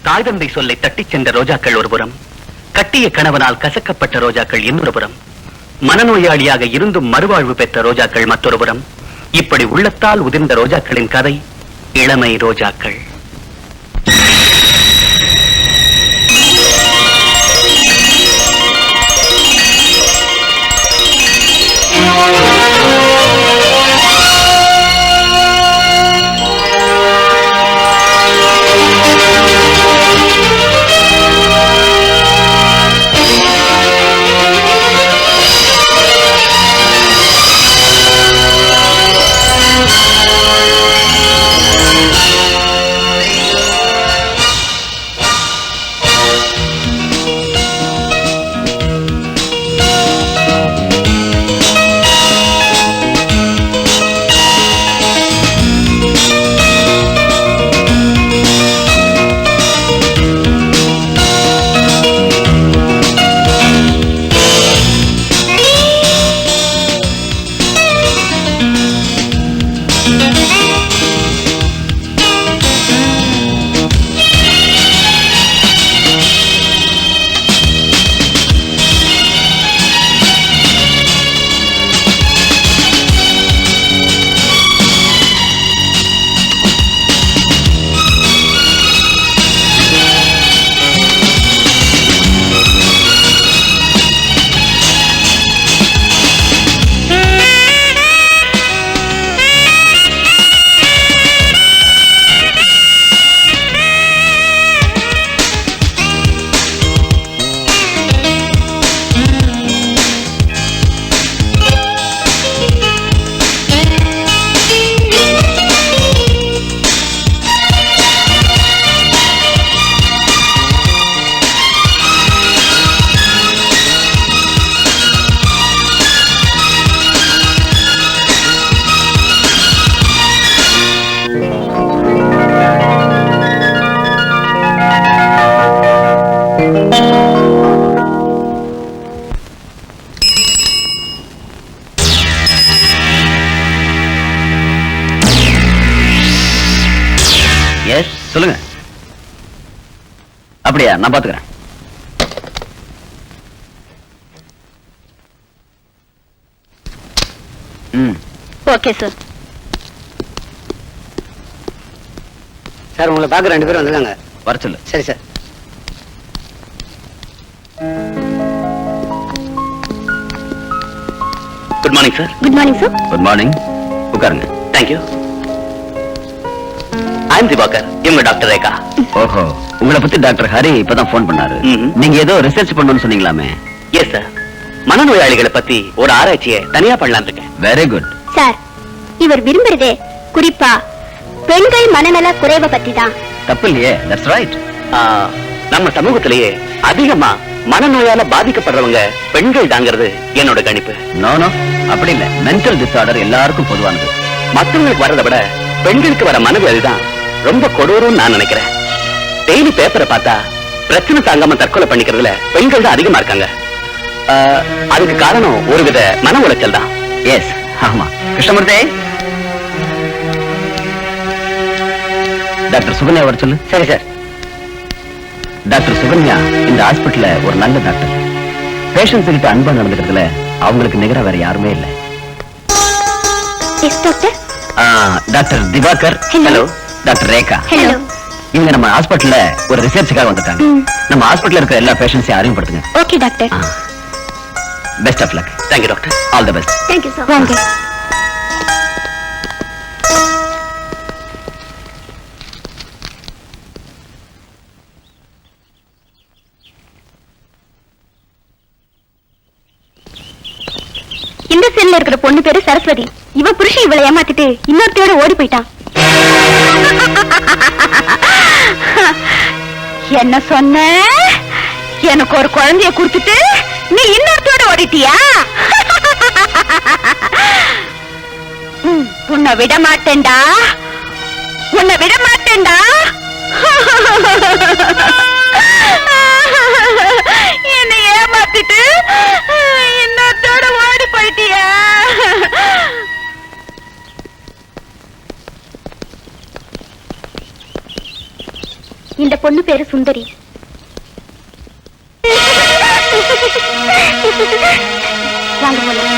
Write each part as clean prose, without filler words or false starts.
தாய் தந்தை சொல்லை தட்டிச் சென்ற ரோஜாக்கள் ஒருபுறம், கட்டிய கணவனால் கசக்கப்பட்ட ரோஜாக்கள் இன்னொரு புறம், மனநோயாளியாக இருந்தும் மறுவாழ்வு பெற்ற ரோஜாக்கள் மற்றொரு புறம். இப்படி உள்ளத்தால் உதிர்ந்த ரோஜாக்களின் கதை இளமை ரோஜாக்கள். சொல்லுங்க. அப்படியா, நான் பாத்துக்கிறேன். Okay sir. சார் உங்களை பார்க்க 2 பேரும் வந்துருக்காங்க. வர சொல்லு. சரி sir. Good morning sir. Good morning sir. Good morning. உட்காருங்க. தேங்க்யூ. ஐம் திவாகர். இவங்க டாக்டர் ரேகா. ஓஹோ, உங்களை பத்தி டாக்டர் ஹரி இப்பதான் போன் பண்ணாரு. நீங்க ஏதோ ரிசர்ச் பண்ணணும்னு சொன்னீங்களாமே? Yes sir. மனநோயாளிகளை பத்தி ஒரு ஆராய்ச்சியை தனியா பண்ணலாம் இருக்கேன். Very good sir. இவர் விரும்புறதே குறிப்பா பெண்கள் மனநல குறைவை பத்தி தான். தப்பு இல்லையே. That's right. நம்ம சமூகத்திலேயே அதிகமா மனநோயால பாதிக்கப்படுறவங்க பெண்கள் தாங்கிறது என்னோட கணிப்பு. நோ நோ, அப்படி இல்ல. மென்டல் டிசார்டர் எல்லாருக்கும் பொதுவானது. மற்றவங்களுக்கு வர்றதை விட பெண்களுக்கு வர மனவியாதி தான் ரொம்ப கொடூரம்னு நான் நினைக்கிறேன். டெய்லி பேப்பரை பார்த்தா பிரச்சனை தாங்காம தற்கொலை பண்ணிக்கிறதுல பெண்கள் தான் அதிகமா இருக்காங்க. அதுக்கு காரணம் ஒருவித மன உளைச்சல் தான். எஸ், ஆமா. கிருஷ்ணமூர்த்தி, டாக்டர் சுகன்யா வர சொல்லு. சரி சார். டாக்டர் சுகன்யா இந்த ஹாஸ்பிட்டல்ல ஒரு நல்ல டாக்டர். பேஷண்ட்ஸ் கிட்ட அன்பா நடந்துக்கிறதுல அவங்களுக்கு நிகரா வேற யாருமே இல்லை. Yes doctor. Doctor Divakar. Hello. Doctor Rekha. Hello. இவங்க நம்ம ஹாஸ்பிட்டல்ல ஒரு ரிசர்ச்சுக்காக வந்துட்டாங்க. நம்ம ஹாஸ்பிட்டல்ல இருக்கிற எல்லா பேஷண்ட்ஸையும் அறிமுகப்படுத்துங்க. Okay doctor. Best of luck. Thank you doctor. All the best. Thank you sir. வாங்க. இந்த செல்ல இருக்கிற பொண்ணு பேரு சரஸ்வதி. இவ புருஷன் இவளை ஏமாத்திட்டு இன்னொருத்தையோட ஓடி போயிட்டான். என்ன சொன்ன? எனக்கு ஒரு குழந்தைய கொடுத்துட்டு நீ இன்னொருத்தோட ஓடிட்டியா? உன்னை விட மாட்டேன்டா, உன்னை விட மாட்டேன்டா. என்னை ஏமாத்திட்டு இன்னொருத்தோட ஓடி போயிட்டியா? இந்த பொண்ணு பேரு சுந்தரி. வாங்க போலாம்.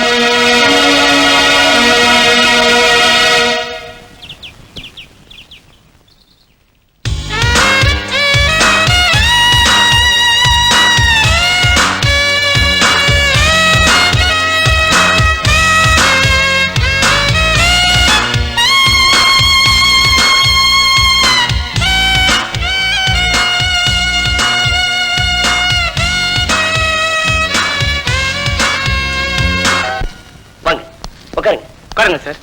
உட்காருங்க சார்.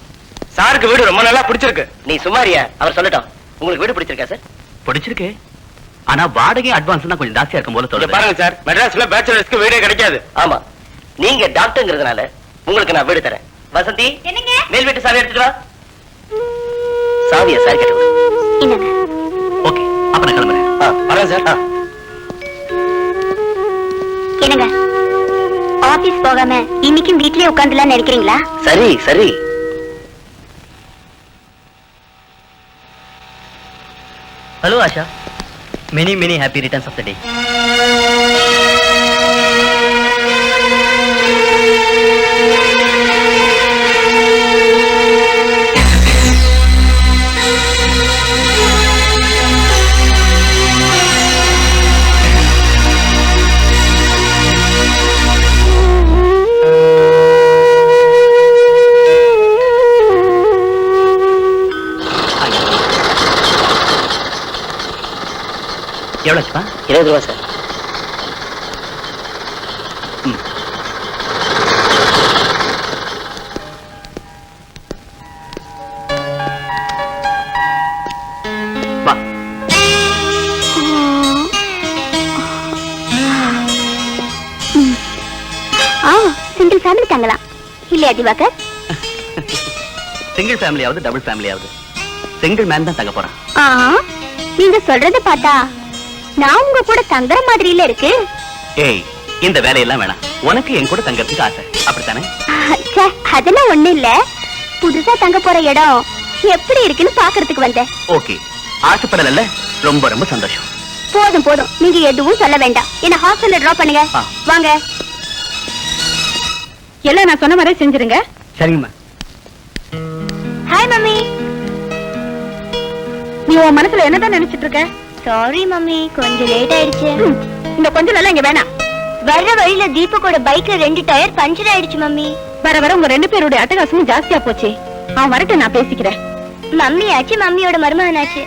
சாருக்கு வீடு ரொம்ப நல்லா பிடிச்சிருக்கு. நீ சும்மாரியா, அவர் சொல்லட்டும். உங்களுக்கு வீடு பிடிச்சிருக்கா சார்? பிடிச்சிருக்கு. ஆனா வாடகை அட்வான்ஸ் தான் கொஞ்சம் ஜாஸ்தியா இருக்கும் போல தோணுது. பாருங்க சார், மெட்ராஸ்ல பேச்சுலர்ஸ்க்கு வீடே கிடைக்காது. ஆமா, நீங்க டாக்டர்ங்கிறதுனால உங்களுக்கு நான் வீடு தரேன். வசந்தி, என்னங்க? மேல் வீட்டு சாவி எடுத்துட்டு வா. சாவியா சார் கேட்டு என்னங்க? ஓகே, அப்ப நான் கிளம்புறேன். வரேன் சார். என்னங்க, ஆபீஸ் போகாம இன்னைக்கும் வீட்லயே உட்கார்ந்துலாம் நினைக்கிறீங்களா? சரி சரி. Hello Asha, many many happy returns of the day. எவ்வளோச்சுப்பா? 20 ரூபா சார். வா. சிங்கிள் ஃபேமிலி தங்கலாம் இல்லையா திவாகர்? சிங்கிள் ஃபேமிலியாவது டபுள் ஃபேமிலியாவது சிங்கிள் மேன் தான் தங்க போறான். நீங்க சொல்றத பார்த்தா நான் உங்க கூட தங்குற மாதிரி இல்ல இருக்கு. ஏய், இந்த வேலையெல்லாம் வேணாம். உனக்கு என் கூட தங்கறதுக்கு ஆசை, அப்படித்தானே? அதெல்லாம் ஒண்ணு இல்ல. புதுசா தங்க போற இடம் எப்படி இருக்குன்னு பாக்குறதுக்கு வந்தேன். ஓகே, ஆசைப்படல. ரொம்ப ரொம்ப சந்தோஷம். போதும் போதும், நீங்க எதுவும் சொல்ல வேண்டாம். என்ன ஹாஸ்டல்ல டிராப் பண்ணுங்க. வாங்க. எல்லாம் நான் சொன்ன மாதிரி செஞ்சிருங்க. சரிங்கம்மா. Hi mummy. நீ உன் மனசுல என்னதான் நினைச்சிட்டு இருக்க? சாரி மம்மி, கொஞ்சம் லேட் ஆயிடுச்சு. இந்த கொஞ்சம் நல்லா இங்க வேணாம். வர்ற வழியில தீபக்கோட பைக்ல 2 டயர் பஞ்சர் ஆயிடுச்சு மம்மி. வர வர உங்க 2 பேருடைய அட்டகாசமும் ஜாஸ்தியா போச்சு. அவன் வரட்டும், நான் பேசிக்கிறேன். மம்மி ஆச்சு, மம்மியோட மருமகனாச்சு.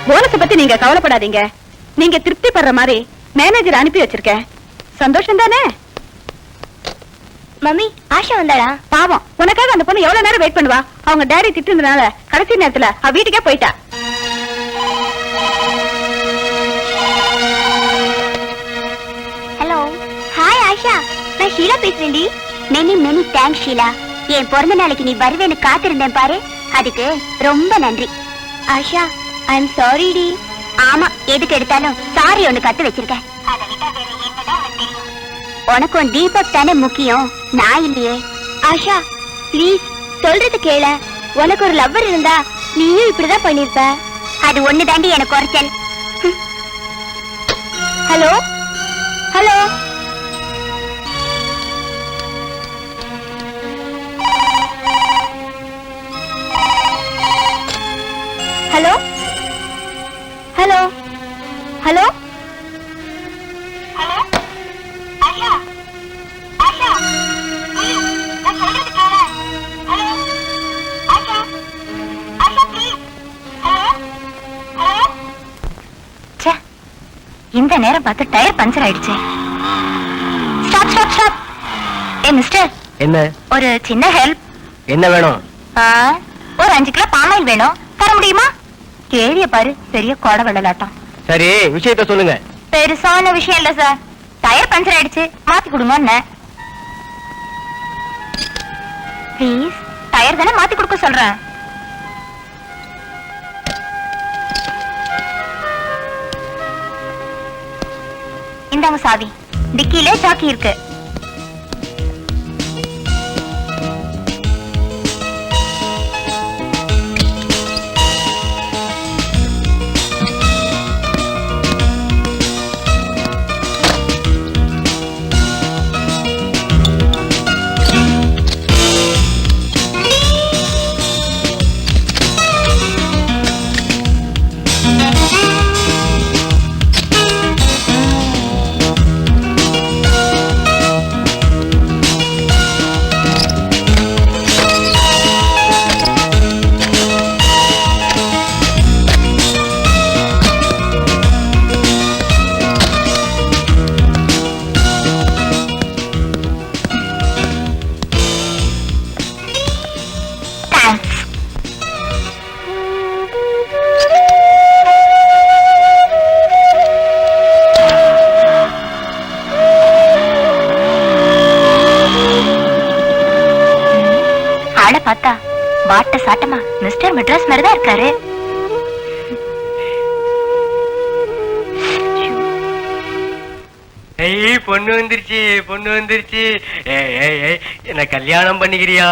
போனஸை பத்தி நீங்க கவலைப்படாதீங்க. நீங்க திருப்தி படுற மாதிரி மேனேஜர் அனுப்பி வச்சிருக்கேன். சந்தோஷம் தானே? மம்மி, ஆஷா வந்தாளா? பாவம், உனக்காக அந்த பொண்ணு எவ்வளவு நேரம் வெயிட் பண்ணுவா? அவங்க டாடி திட்டுனதுனால கடைசி நேரத்துல அவ வீட்டுக்கே போயிட்டா. ஹலோ, ஹாய் ஆஷா, நான் ஷீலா பேசுறேன்டி. Many many thanks Sheela. என் பிறந்த நாளைக்கு நீ வருவேன்னு காத்திருந்தேன் பாரு, அதுக்கு ரொம்ப நன்றி. ஆஷா, ஐ அம் சாரி டி. ஆமா, எதுக்கு எடுத்தாலும் சாரி ஒண்ணு கத்து வச்சிருக்கேன். உனக்கும் தீபக் தானே முக்கியம், நான் இல்லையே. ஆஷா ப்ளீஸ், சொல்றது கேள. உனக்கு ஒரு லவ்வர் இருந்தா நீயும் இப்படிதான் பண்ணிருப்ப. அது ஒண்ணு தாண்டி எனக்கு குறைச்சல். Hello hello, hello hello hello hello. Asha Asha, please, நான் சொல்றது கேள. Hello Asha, Asha please. Hello hello. ச்சே, இந்த நேரம் பார்த்து டயர் பஞ்சர் ஆயிடுச்சு. Stop stop stop. ஏ மிஸ்டர். என்ன? ஒரு சின்ன ஹெல்ப். என்ன வேணும்? ஒரு 5 கிலோ பாமாயில் வேணும், தர முடியுமா? கேள்விய பாரு, பெரிய கோட வெள்ளலாட்டம். சரி, விஷயத்த சொல்லுங்க. பெருசான விஷயம் இல்ல சார். டயர் பஞ்சர் ஆயிடுச்சு, மாத்தி கொடுங்க. ப்ளீஸ், டயர் தானே மாத்தி கொடுக்க சொல்றேன். இந்தாங்க சாவி. டிக்கியில சாக்கி இருக்கு. பார்த்தா பாட்ட சாட்டமா மிஸ்டர் மெட்ராஸ் மாதிரிதான் இருக்காரு. பொண்ணு வந்துருச்சு, பொண்ணு வந்துருச்சு. என்ன கல்யாணம் பண்ணிக்கிறியா?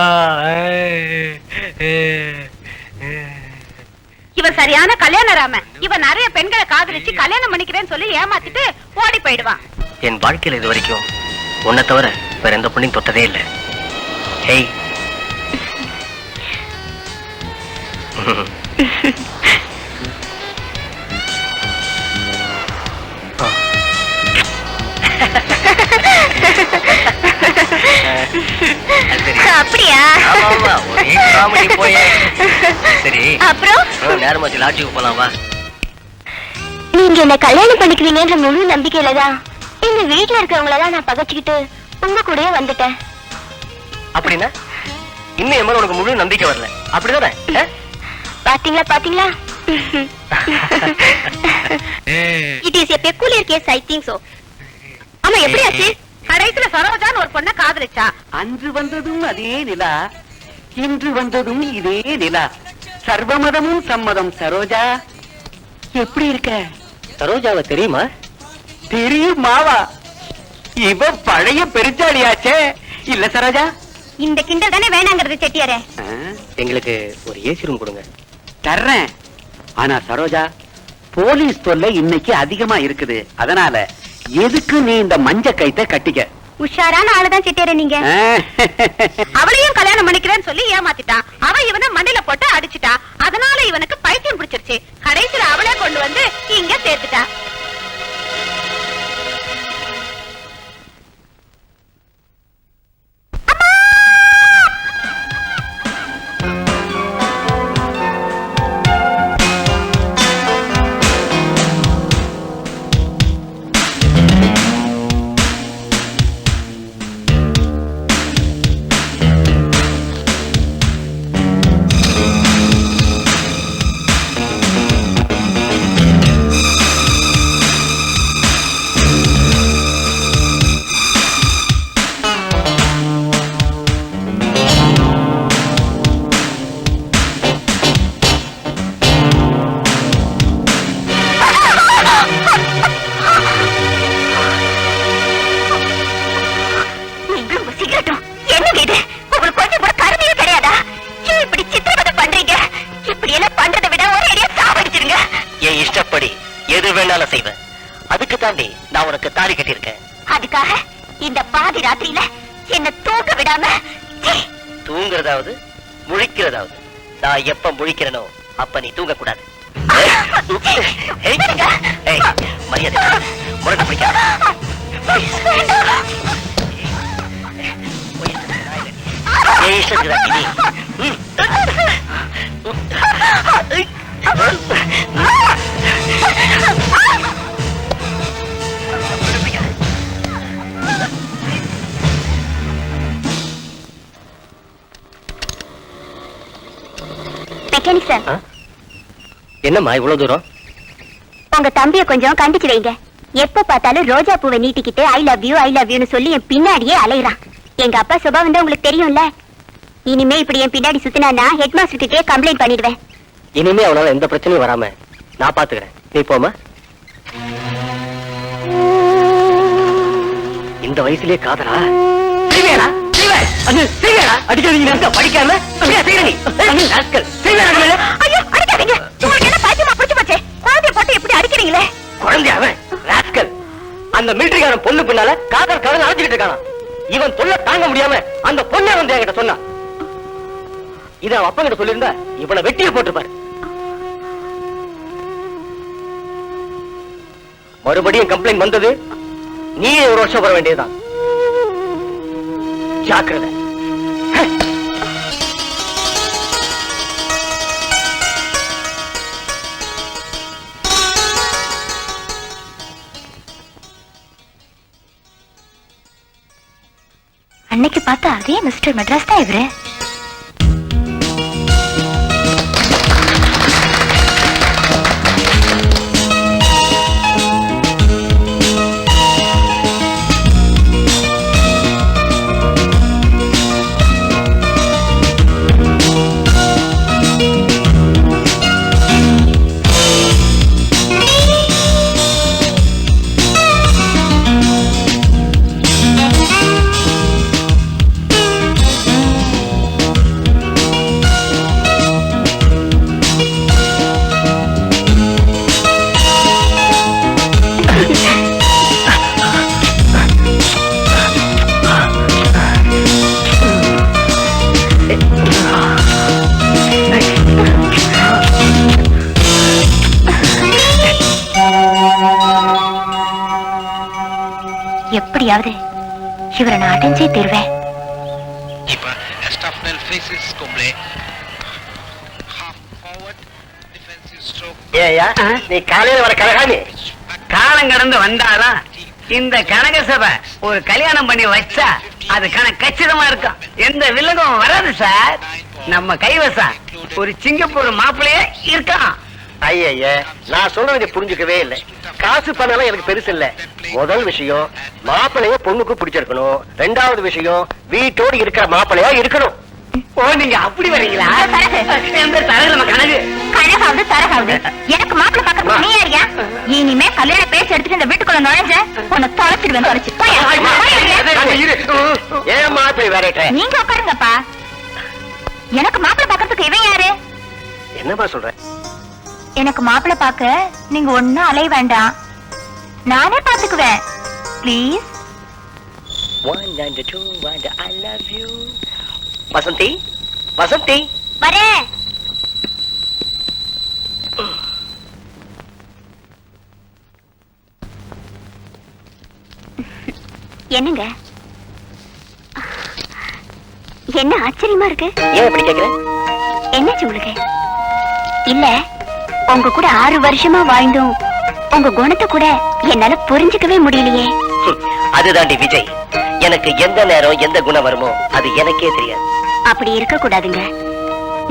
இவன் சரியான கல்யாணராம. இவன் நிறைய பெண்களை காதலிச்சு கல்யாணம் பண்ணிக்கிறேன்னு சொல்லி ஏமாத்திட்டு ஓடி போயிடுவான். என் வாழ்க்கையில இது வரைக்கும் உன்னை தவிர வேற எந்த பொண்ணையும் தொட்டதே இல்லை. ஹேய், அப்படியா? சரி, அப்புறம் நேரமாச்சு, லாட்ஜுக்கு போலாம் வா. நீங்க என்ன கல்யாணம் பண்ணிக்குவீங்கன்ற முழு நம்பிக்கையில தான் எங்க வீட்டுல இருக்கிறவங்களதான் நான் பகச்சுக்கிட்டு உங்க கூடயே வந்துட்டேன். அப்படின்னா இன்னும் என் மேல உனக்கு முழு நம்பிக்கை வரல, அப்படிதானே? பாத்தீங்களா பாத்தீங்களா? It is a peculiar case, I think so. ஆமா, எப்படி ஆச்சு? கடைசில சரோஜான்னு ஒரு பொண்ண காதலிச்சா. அன்று வந்ததும் அதே நிலா, இன்று வந்ததும் இதே நிலா, சர்வமதமும் சம்மதம். சரோஜா எப்படி இருக்க? சரோஜாவை தெரியுமா? தெரியும் மாவா, இவ பழைய பெருச்சாளியாச்சே. இல்ல சரோஜா? இந்த கிண்டல் தானே வேணாங்கிறது செட்டியாரே. எங்களுக்கு ஒரு ஏசி ரூம் கொடுங்க. தர்றேன். ஆனா சரோஜா, போலீஸ் தொல்லை இன்னைக்கு அதிகமா இருக்குது. அதனால எதுக்கு நீ இந்த மஞ்ச கைத்தை கட்டிக்க. உஷாரான ஆளுதான் செட்டியாரே நீங்க. அவளையும் கல்யாணம் பண்ணிக்கிறேன்னு சொல்லி ஏமாத்திட்டான். அவ இவனை மண்ணில போட்டு அடிச்சுட்டா. அதனால இவனுக்கு பைத்தியம் பிடிச்சிருச்சு. கடைசியில அவளே கொண்டு வந்து இங்க சேர்த்துட்டா. அதுக்கு தாண்டி நான் உனக்கு தாலி கட்டியிருக்கேன். அதுக்காக இந்த பாதி ராத்திரியில என்ன தூங்க விடாம தூங்குறதாவது முழிக்கிறதாவது. நான் எப்ப முழிக்கிறனோ அப்ப நீ தூங்க கூடாது. மரியாதை முரட்டு பிடிக்காத. மெக்கானிக் சார், என்னம்மா இவ்வளவு தூரம்? உங்க தம்பியை கொஞ்சம் கண்டிச்சு வைங்க. எப்ப பார்த்தாலும் ரோஜா பூவை நீட்டிக்கிட்டு ஐ லவ் யூன்னு சொல்லி என் பின்னாடியே அலையறான். எங்க அப்பா சுபாவம் தான் உங்களுக்கு தெரியும்ல. இனிமே இப்படி என் பின்னாடி சுத்தினா ஹெட் மாஸ்டர் கிட்டே கம்ப்ளைண்ட் பண்ணிடுவேன். இனிமே அவனால எந்த பிரச்சனையும் வராம நான் பாத்துக்கிறேன். நீ போமா. இந்த வயசுலயே காதலா? அடிக்காதீங்க. படிக்காம அடிக்கிறீங்களே குழந்தையாவ ராஸ்கல். அந்த மிலிட்டரிக்காரன் பொண்ணு பின்னால காதல் கடன் அழைச்சிட்டு இருக்கானா. இவன் தொல்லை தாங்க முடியாம அந்த பொண்ணை வந்து என்கிட்ட சொன்னான். இத அவன் அப்பா கிட்ட சொல்லியிருந்தா இவனை வெட்டிய போட்டுப்பாரு. மறுபடியும் கம்ப்ளைண்ட் வந்தது, நீயே ஒரு வருஷம் வர வேண்டியதுதான். ஜாக்கிரதை. அன்னைக்கு பார்த்தா அதே மிஸ்டர் மெட்ராஸ் தான் இவரு. எப்படியாவது இவரை நான் அடைஞ்சே தருவேன். நீ காலையில வர கழகாணி காலம் கடந்து வந்தாலும் இந்த கனக சபை ஒரு கல்யாணம் பண்ணி வச்சா அது கச்சிதமா இருக்கும். எந்த வில்லங்கும் வராது சார். நம்ம கைவசம் ஒரு சிங்கப்பூர் மாப்பிள்ளையே இருக்கான். ஐய, நான் சொல்றதை புரிஞ்சுக்கவே இல்லை. காசு பணம் எனக்கு பெருசு இல்ல. முதல் விஷயம் மாப்பிள்ளைய பொண்ணுக்கு பிடிச்சிருக்கணும். ரெண்டாவது விஷயம் வீட்டோடு இருக்கிற மாப்பிள்ளையா இருக்கணும். ஓ, நீங்க அப்படி வரீங்களா? கனகு கனகாவது தரகாவது எனக்கு மாப்பிள்ளை பக்கத்துல நீ யாரியா? இனிமே கல்யாண பேசி எடுத்துட்டு இந்த வீட்டுக்குள்ள நுழைஞ்ச உன்னை தொலைச்சிடுவேன். தொலைச்சு ஏன் மாப்பிள்ளை வேற நீங்க உட்காருங்கப்பா. எனக்கு மாப்பிள்ளை பாக்கிறதுக்கு இவன் யாரு? என்னப்பா சொல்ற? எனக்கு மாப்பிள்ளை பாக்க நீங்க ஒண்ணும் அலைய வேண்டாம், நானே பாத்துக்குவேன். ப்ளீஸ். வசந்தி, வசந்தி வரேன். என்னங்க என்ன ஆச்சரியமா இருக்கு? ஏன் இப்படி கேக்குற? என்னாச்சு உங்களுக்கு? இல்ல, உங்க கூட 6 வருஷமா வாழ்ந்தோம் உங்க குணத்தை கூட என்னால புரிஞ்சுக்கவே முடியலையே. அதுதாண்டி விஜய், எனக்கு எந்த நேரம் எந்த குணம் வருமோ அது எனக்கே தெரியாது. அப்படி இருக்க கூடாதுங்க.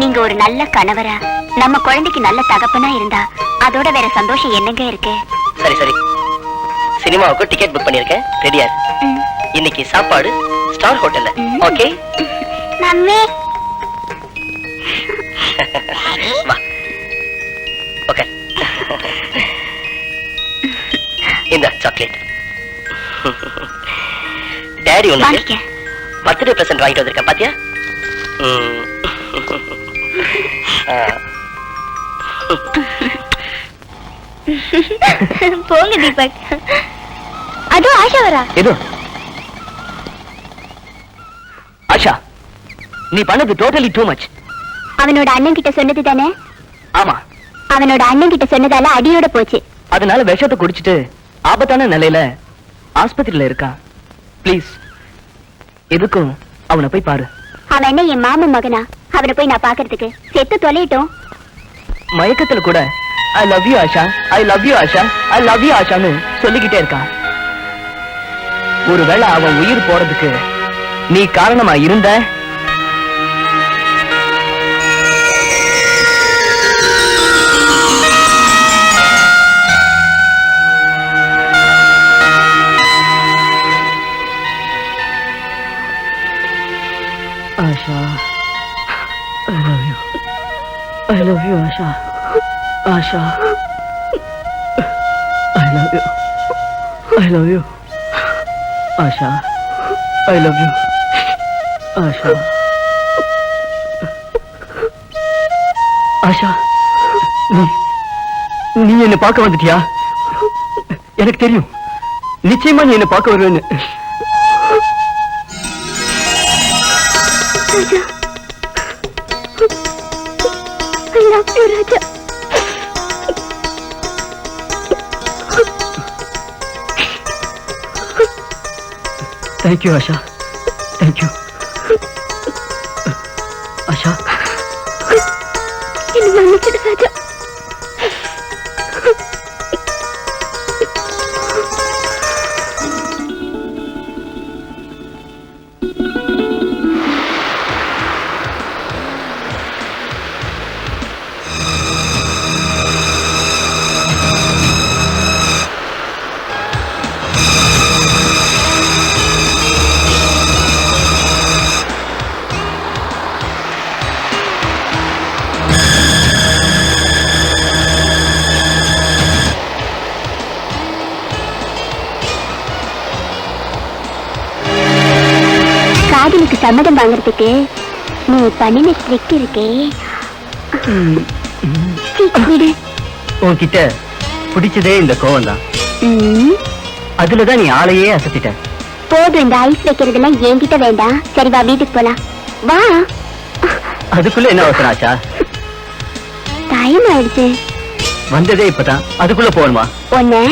நீங்க ஒரு நல்ல கணவரா, நம்ம குழந்தைக்கு நல்ல தகப்பனா இருந்தா அதோட வேற சந்தோஷம் என்னங்க இருக்கு? சரி சரி, சினிமாவுக்கு டிக்கெட் புக் பண்ணிருக்கேன், ரெடியா? இன்னைக்கு சாப்பாடு ஸ்டார் ஹோட்டல்ல. Okay mummy. வா. ஓகே, இந்த சாக்லேட் டாடி உனக்கு பர்த்டே பிரசன்ட் வாங்கிட்டு வந்திருக்கேன், பாத்தியா? போங்க தீபக். அதோ ஆஷா வரா. ஏதோ ஆஷா, நீ பண்ணது டோட்டலி டூ மச். அவனோட அண்ணன் கிட்ட சொன்னது தானே? ஆமா, அவனோட அண்ணன் கிட்ட சொன்னதால அடியோட போச்சு. அதனால விஷத்தை குடிச்சிட்டு ஆபத்தான நிலையில ஆஸ்பத்திரியில இருக்கான். ப்ளீஸ், எதுக்கும் அவனை போய் பாரு. அவன் என்ன என் மாமன் மகனா? அவனை போய் நான் பாக்குறதுக்கு? செத்து தொலையிட்டோம். மயக்கத்துல கூட I love you Asha, I love you Asha, I love you ஆஷான்னு சொல்லிக்கிட்டே இருக்கான். ஒருவேளை அவன் உயிர் போறதுக்கு நீ காரணமா இருந்த, Asha, I love you. I love you, Asha. Asha, I love you. I love you. Asha, I love you. Asha. Asha, நீ என்ன பார்க்க வந்துட்டியா? எனக்கு தெரியும், நிச்சயமா நீ என்ன பார்க்க வருவேன்னு. ராஜா, I love you, Raja. Thank you, Asha. Thank you. Asha, என்ன மன்னிச்சிடு ராஜா. காதலுக்கு சம்மதம் வாங்குறதுக்கு நீ பண்ணின ட்ரிக் இருக்கே, விடு. உன்கிட்ட பிடிச்சதே இந்த கோவம் தான். ம், அதுலதான் நீ ஆளையே அசத்திட்ட. போதும், இந்த ஐஸ் வைக்கிறதுலாம் என்கிட்ட வேண்டாம். சரி வா, வீட்டுக்கு போலாம். வா. அதுக்குள்ள என்ன அவசரம் ஆச்சா? டைம் ஆயிடுச்சு. வந்ததே இப்பதான், அதுக்குள்ள போகணுமா? ஒண்ணு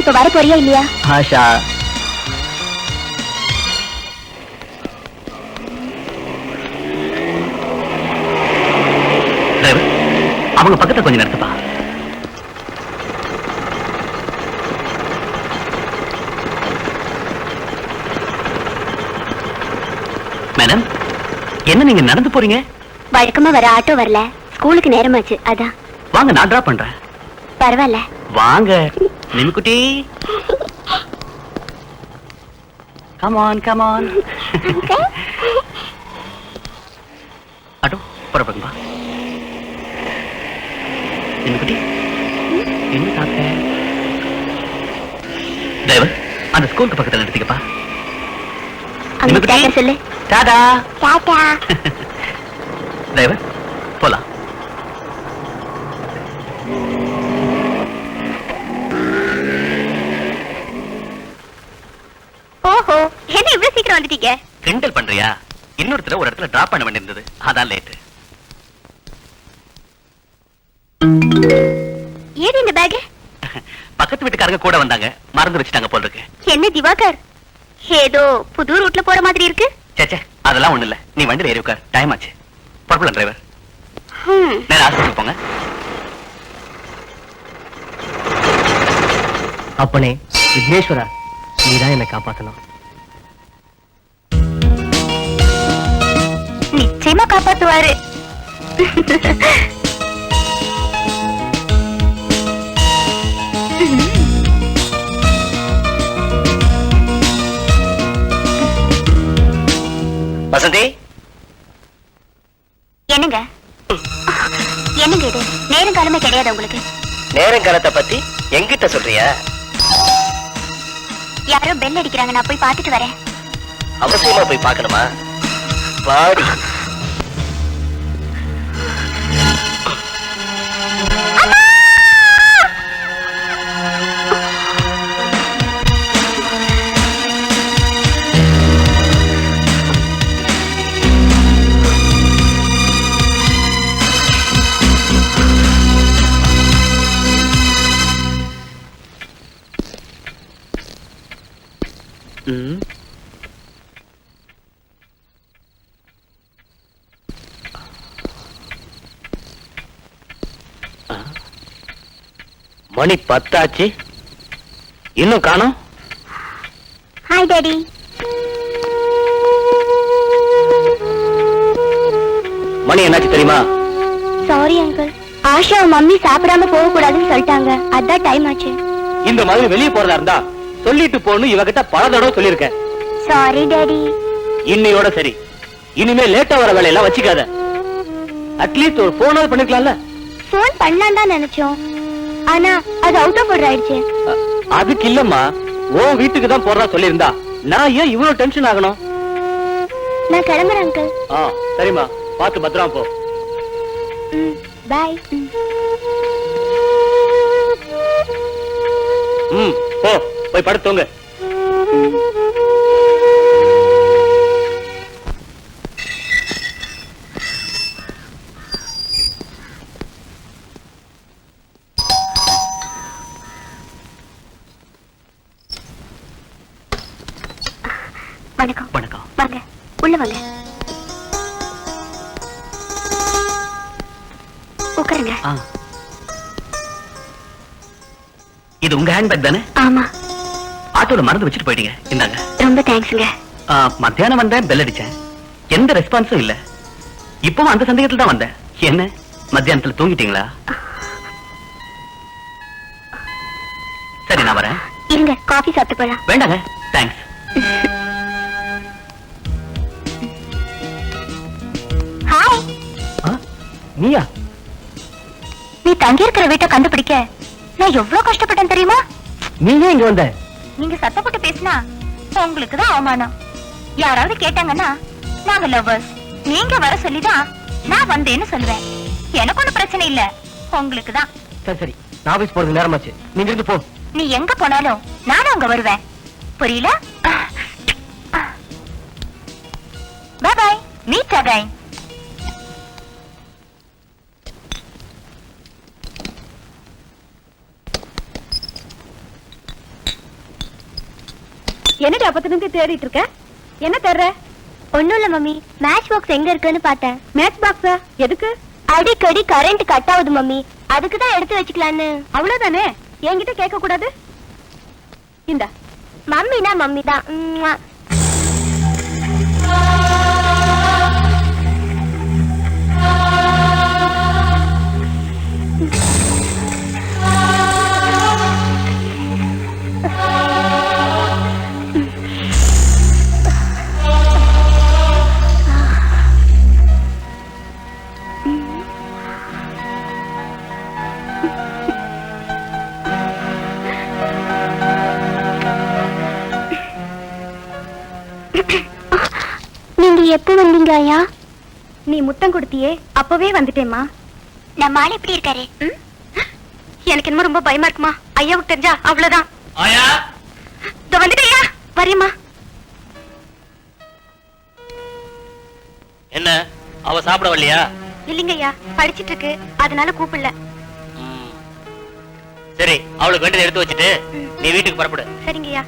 இப்ப வர போறியா இல்லையா? ஆஷா, அவங்க பக்கத்துல கொஞ்சம் நிறுத்துப்பா. மேடம், என்ன நீங்க நடந்து போறீங்க? வழக்கமா வர ஆட்டோ வரல, ஸ்கூலுக்கு நேரமாச்சு, அதான். வாங்க, நான் டிராப் பண்றேன். பரவாயில்ல, வாங்க நிமிக்குட்டி. Come on, come on. Auto புறப்படுங்கப்பா. நிமிக்குட்டி, என்ன சாப்பிட்ட? டிரைவர், அந்த ஸ்கூலுக்கு பக்கத்துல நிறுத்திக்கப்பா. அங்க டாடா சொல்லு. டாடா. டாடா. டிரைவர், போலாம். ஓஹோ, என்ன இவ்வளவு சீக்கிரம் வந்துட்டீங்க? கிண்டல் பண்றியா? இன்னொருத்தர ஒரு இடத்துல டிராப் பண்ண வேண்டியிருந்தது, அதான் லேட். ஏது இந்த பேக்? பக்கத்து வீட்டுக்காரங்க கூட வந்தாங்க, மறந்து வச்சுட்டாங்க போல இருக்கு. என்ன திவாகர், ஏதோ புது ரூட்ல போற மாதிரி இருக்கு. சேச்சே, அதெல்லாம் ஒண்ணு இல்ல. நீ வண்டியில ஏறி உட்கார், டைம் ஆச்சு. புறப்படலாம் டிரைவர். ஹம். நேரா ஆஸ்பத்திரி போங்க. அப்பனே விக்னேஸ்வரா, நீதான் என்னை காப்பாத்தணும். நிச்சயமா காப்பாத்துவாரு. வசந்தி, என்னங்க என்னங்க இது? நேரம் காலமே கிடையாது உங்களுக்கு? நேரங்காலத்தை பத்தி எங்கிட்ட சொல்றியா? யாரோ பெல் அடிக்கிறாங்க, நான் போய் பார்த்துட்டு வரேன். அவசியமா போய் பார்க்கணுமா? பாடி. மணி 10 ஆச்சு, இன்னும் காணோம். Hi daddy. மணி என்னாச்சு தெரியுமா? சாரி அங்கிள், ஆஷா மம்மி சாப்பிடாம போக கூடாதுன்னு சொல்லிட்டாங்க, அதான் டைம் ஆச்சு. இந்த மாதிரி வெளியே போறதா இருந்தா சொல்லிட்டு போன்னு இவகிட்ட பல தடவை சொல்லியிருக்கேன். Sorry daddy. இன்னையோட சரி. இனிமே லேட்டா வர வேலையெல்லாம் வச்சுக்காத. அட்லீஸ்ட் ஒரு போனாவது பண்ணிக்கலாம்ல. போன் பண்ணலாம் தான் நினைச்சோம், ஆனா அது அவுட் ஆஃப் ஆர்டர் ஆயிடுச்சு. அதுக்கு இல்லம்மா, உன் வீட்டுக்கு தான் போறதா சொல்லியிருந்தா நான் ஏன் இவ்வளவு டென்ஷன் ஆகணும்? நான் கிளம்புறேன் அங்கிள். சரிம்மா, பார்த்து பத்திரமா போ. பாய். போ, போய் படுத்துங்க. வணக்கம். வணக்கம். வாங்க, உள்ள வாங்க, உட்காருங்க. இது உங்க ஹேண்ட்பேக் தானே? ஆமா. ஆட்டோல மறந்து வச்சுட்டு போயிட்டீங்க, இந்தாங்க. ரொம்ப தேங்க்ஸ்ங்க. மத்தியானம் வந்தேன், பெல் அடிச்சேன், எந்த ரெஸ்பான்ஸும் இல்ல. இப்பவும் அந்த சந்தேகத்துல தான் வந்தேன். என்ன மத்தியானத்துல தூங்கிட்டீங்களா? சரி, நான் வரேன். இருங்க, காஃபி சாப்பிட்டு போலாம். வேண்டாங்க, தேங்க்ஸ். ஹாய். நீயா? நீ தங்கி இருக்கிற வீட்டை கண்டுபிடிக்க நான் எவ்வளவு கஷ்டப்பட்டேன் தெரியுமா? நீ ஏன் இங்க வந்த? நீங்க சத்தப்பட்டு பேசினா உங்களுக்கு தான் அவமானம். யாராவது கேட்டாங்கன்னா நாங்க லவ்வர்ஸ், நீங்க வர சொல்லிதான் நான் வந்தேன்னு சொல்லுவேன். எனக்கு ஒண்ணும் பிரச்சனை இல்ல, உங்களுக்கு தான். சரி சரி, நான் ஆபீஸ் போறது நேரமாச்சு, நீங்க இருந்து போ. நீ எங்க போனாலும் நானும் அங்க வருவேன், புரியல? பாய் பாய், மீட் அகைன். என்னடா அப்பத்திலிருந்து தேடிட்டு இருக்க? என்ன தேடுற? ஒண்ணும் இல்ல மம்மி, மேட்ச் பாக்ஸ் எங்க இருக்குன்னு பார்த்தேன். மேட்ச் பாக்ஸா? எதுக்கு? அடிக்கடி கரண்ட் கட் ஆகுது மம்மி, அதுக்கு தான் எடுத்து வச்சுக்கலான்னு. அவ்வளவுதானே, என்கிட்ட கேட்க கூடாது. இந்த மம்மினா மம்மி தான். நீங்க எப்ப வந்தீங்க ஐயா? நீ முத்தம் கொடுத்தியே, அப்பவே வந்துட்டேம்மா. நம்ம ஆள் எப்படி இருக்காரு? எனக்கு என்னமோ ரொம்ப பயமா இருக்குமா. ஐயாவுக்கு தெரிஞ்சா அவ்வளவுதான். ஆயா, இதோ வந்துட்டேயா, வரியம்மா. என்ன, அவ சாப்பிட வரலையா? இல்லைங்க ஐயா, படிச்சிட்டு இருக்கு, அதனால கூப்பிடல. சரி, அவளுக்கு வேண்டியதை எடுத்து வச்சுட்டு நீ வீட்டுக்கு புறப்படு. சரிங்க ஐயா.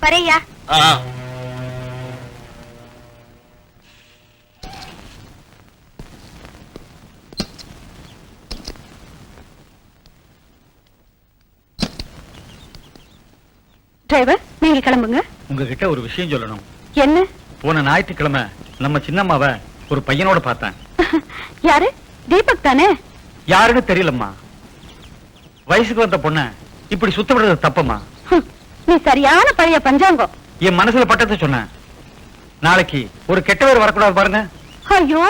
வரையா. டிரைவர், நீங்க கிளம்புங்க. உங்ககிட்ட ஒரு விஷயம் சொல்லணும். என்ன? போன ஞாயிற்றுக்கிழமை நம்ம சின்னம்மாவை ஒரு பையனோட பார்த்தேன். யாரு? தீபக் தானே? யாருன்னு தெரியலம்மா. வயசுக்கு வந்த பொண்ண இப்படி சுத்த விடுறது தப்பம்மா. நீ சரியான பழைய பஞ்சாங்கம். என் மனசுல பட்டத்தை சொன்னேன். நாளைக்கு ஒரு கெட்ட பேர் வரக்கூடாது பாருங்க. ஐயோ,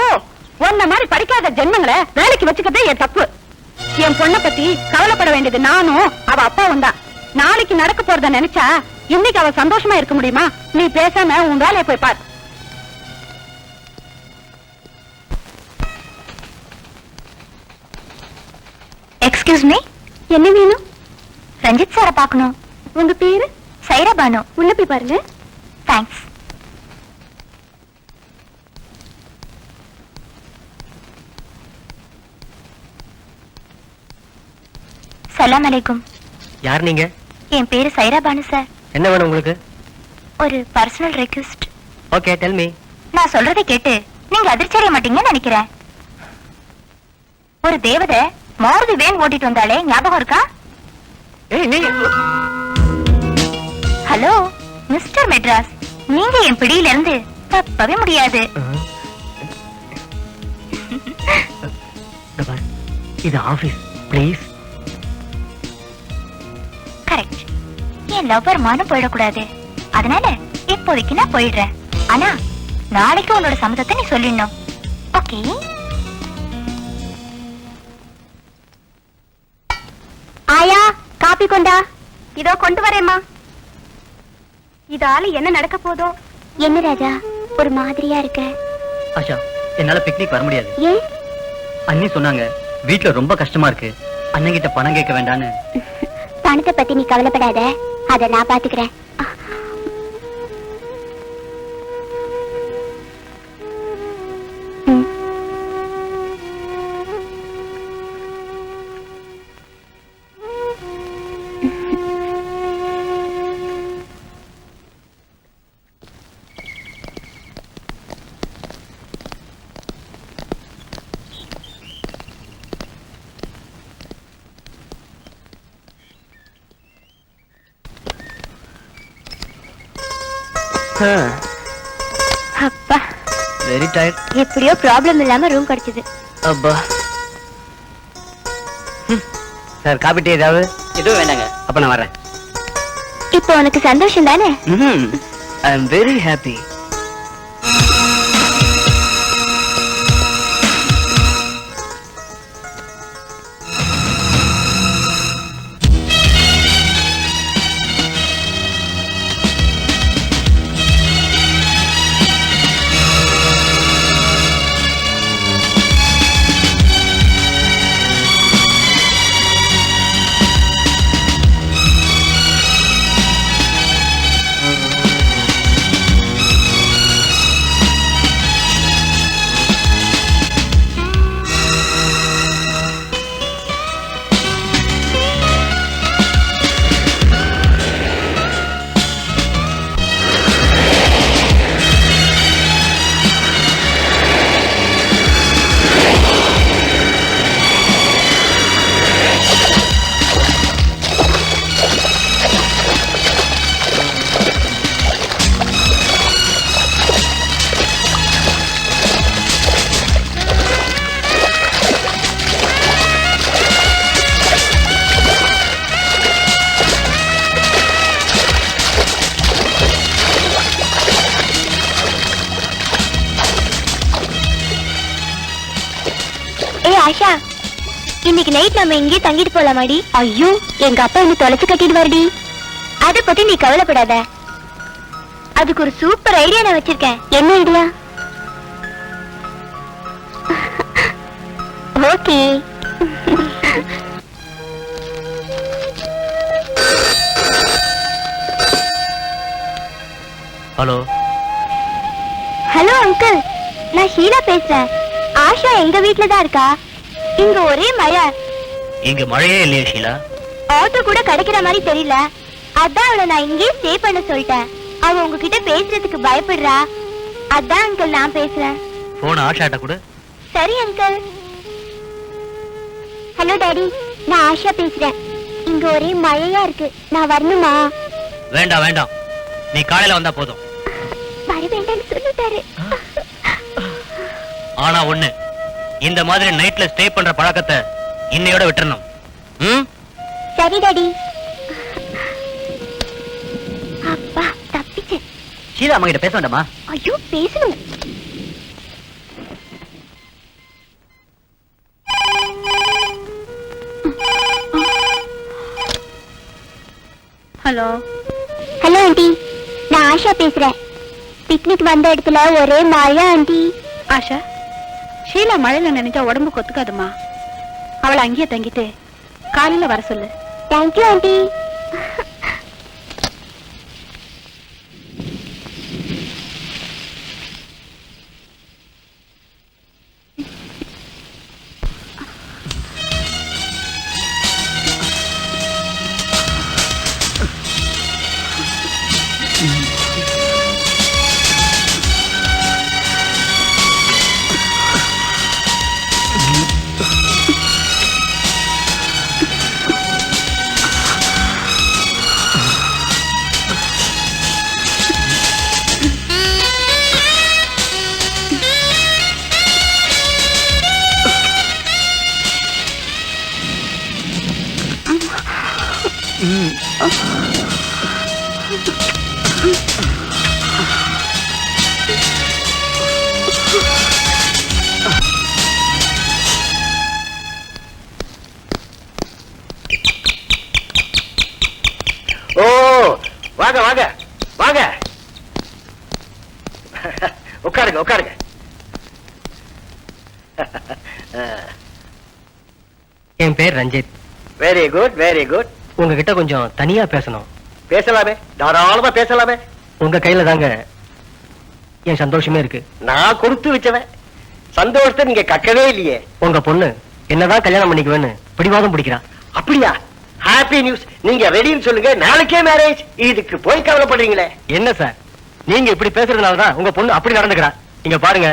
உன்ன மாதிரி படிக்காத ஜென்மங்களை வேலைக்கு வச்சுக்கிறதே என் தப்பு. என் பொண்ணை பத்தி கவலைப்பட வேண்டியது நானும் அவ அப்பாவும் தான். நாளைக்கு நடக்க போறத நினைச்சா இன்னைக்கு அவ சந்தோஷமா இருக்க முடியுமா? நீ பேசாம உன் வேலையை போய் பார். Excuse me. என்ன வேணும்? ரஞ்சித் சாரை பார்க்கணும். உங்க பேரு? சைரா பானு. உள்ள போய் பாருங்க. தேங்க்ஸ். சலாம் அலைக்கும். யார் நீங்க? என் பேரு சைரா பானு சார். என்ன வேணும் உங்களுக்கு? ஒரு personal request. Okay, tell me. நான் சொல்றதை கேட்டு நீங்க அதிர்ச்சி அடைய மாட்டீங்கன்னு நினைக்கிறேன். ஒரு தேவதை மாருதி வேன் ஓட்டிட்டு வந்தாலே ஞாபகம் இருக்கா? ஹலோ மிஸ்டர் மெட்ராஸ், நீங்க என் பிடியில இருந்து தப்பவே முடியாது. இது office, please. Correct. N lover மானம் போயிடக்கூடாது. அதனால இப்போதைக்கு நான் போயிடுறேன். ஆனா நாளைக்கு உன்னோட சம்மதத்தை நீ சொல்லிடணும். ஓகே? ஆயா, காப்பி கொண்டா. இதோ கொண்டு வரேம்மா. இதால என்ன நடக்க போதோ? என்ன ராஜா ஒரு மாதிரியா இருக்க? ஆஷா, என்னால பிக்னிக் வர முடியாது. ஏன்? அண்ணி சொன்னாங்க வீட்டுல ரொம்ப கஷ்டமா இருக்கு, அண்ணங்கிட்ட பணம் கேட்க வேண்டான்னு. பணத்தை பத்தி நீ கவலைப்படாத, அத நான் பாத்துக்கிறேன். அப்பா, வெரி டயர்ட். எப்படியோ ப்ராப்ளம் இல்லாம ரூம் கிடைச்சது. அப்பா. சார், காபி டீ ஏதாவது? எதுவும் வேண்டாங்க. அப்ப நான் வரேன். இப்போ உனக்கு சந்தோஷம் தானே? ஐ அம் வெரி ஹாப்பி. ஆஷா, இன்னைக்கு நைட் நம்ம இங்கே தங்கிட்டு போலாமாடி? ஐயோ, எங்க அப்பா என்ன தொலைச்சு கட்டிட்டு வருடி. அத பத்தி நீ கவலைப்படாத, அதுக்கு ஒரு சூப்பர் ஐடியா நான் வச்சிருக்கேன். என்ன idea? Okay. Hello. Hello uncle, நான் ஷீலா பேசுறேன். ஆஷா எங்க வீட்ல தான் இருக்கா. இங்க ஒரே மழை. இங்க மழையே இல்லையே ஷீலா. ஆட்டோ கூட கிடைக்கிற மாதிரி தெரியல. அதான் அவளை நான் இங்கே ஸ்டே பண்ண சொல்லிட்டேன். அவ உங்ககிட்ட பேசுறதுக்கு பயப்படுறா. அதான் அங்கிள் நான் பேசுறேன். போன் ஆஷாட்ட கூட. சரி அங்கிள். ஹலோ டாடி, நான் ஆஷா பேசுறேன். இங்க ஒரே மழையா இருக்கு, நான் வரணுமா? வேண்டாம் வேண்டாம், நீ காலையில வந்தா போதும். வர வேண்டாம்னு சொல்லிட்டாரு. ஆனா ஒண்ணு, இந்த மாதிரி நைட்ல ஸ்டே பண்ற பழக்கத்தை இன்னையோட விட்டுறணும். சரி டாடி. அப்பா, தப்பிச்சேன். ஷீலா அம்மா கிட்ட பேச வேண்டாமா? ஐயோ, பேசணும். ஹலோ. ஹலோ ஆண்டி, நான் ஆஷா பேசுறேன். பிக்னிக் வந்த இடத்துல ஒரே மழை ஆண்டி. ஆஷா, ஷீலா மழையில நினைச்சா உடம்பு கொத்துக்காதுமா. அவளை அங்கேயே தங்கிட்டு காலையில வர சொல்லு. Thank you aunty. ஓ, வாங்க வாங்க வாங்க, உட்காருங்க உட்காருங்க. என் பேர் Ranjith. Very good very good. உங்ககிட்ட கொஞ்சம் தனியா பேசணும். பேசலாமே, தாராளமா பேசலாமே. உங்க கையில தாங்க என் சந்தோஷமே இருக்கு. நான் கொடுத்து வச்சவன் சந்தோஷத்தை நீங்க கக்கவே இல்லையே. உங்க பொண்ணு என்னதான் கல்யாணம் பண்ணிக்குவேன்னு பிடிவாதம் பிடிக்கிறா. அப்படியா? Happy news. நீங்க ரெடின்னு சொல்லுங்க, நாளைக்கே மேரேஜ். இதுக்கு போய் கவலைப்படுறீங்களே. என்ன சார், நீங்க இப்படி பேசுறதுனாலதான் உங்க பொண்ணு அப்படி நடந்துக்கிறா. நீங்க பாருங்க,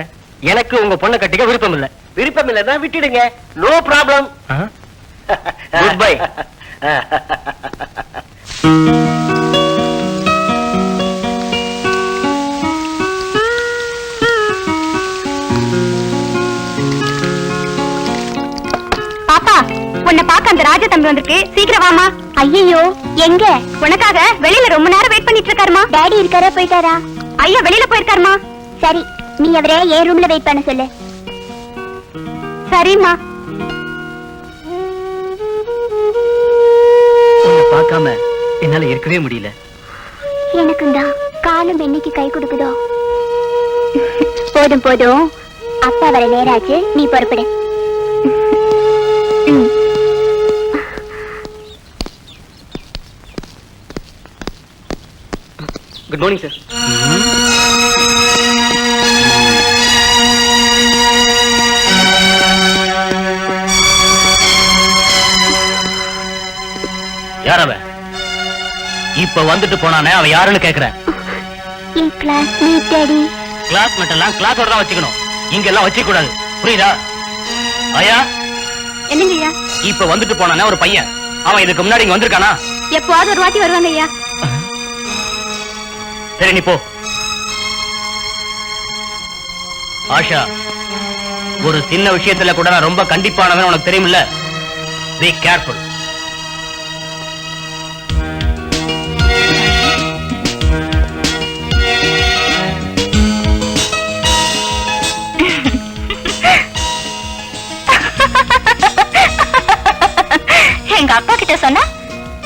எனக்கு உங்க பொண்ணை கட்டிக்க விருப்பம் இல்ல. விருப்பம் இல்லைன்னா விட்டுடுங்க, நோ ப்ராப்ளம். Good bye. பாப்பா, உன்னை பார்க்க அந்த ராஜ தம்பி வந்திருக்கு, சீக்கிரம் வாமா. ஐயோ, எங்க? உனக்காக வெளியில ரொம்ப நேரம் வெயிட் பண்ணிட்டு இருக்காருமா. டாடி இருக்காரா, போயிட்டாரா? ஐயா வெளியில போயிருக்காருமா. சரி, நீ அவரை என் ரூம்ல வெயிட் பண்ண சொல்லு. சரிம்மா. உன்னை பார்க்காம என்னால இருக்கவே முடியல. எனக்கும் தான் காலம் என்னைக்கு கை கொடுக்குதோ. போதும் போதும், அப்பா வர நேராச்சு, நீ புறப்படு. Good morning sir. யார் அவன்? இப்ப வந்துட்டு போனானே, அவன் யாருன்னு கேக்குறேன். என் கிளாஸ்மேட் டாடி. கிளாஸ்மேட் எல்லாம் கிளாஸோட தான் வச்சுக்கணும், இங்க எல்லாம் வச்சுக்க கூடாது, புரியுதா? ஐயா, என்னங்க ஐயா? இப்ப வந்துட்டு போனானே ஒரு பையன், அவன் இதுக்கு முன்னாடி இங்க வந்திருக்கானா? எப்பவாவது ஒரு வாட்டி வருவாங்க ஐயா. சரி, நீ போ. ஆஷா, ஒரு சின்ன விஷயத்துல கூட நான் ரொம்ப கண்டிப்பானவன், உனக்கு தெரியுமில்ல? Be careful. எங்க அப்பா கிட்ட சொன்னா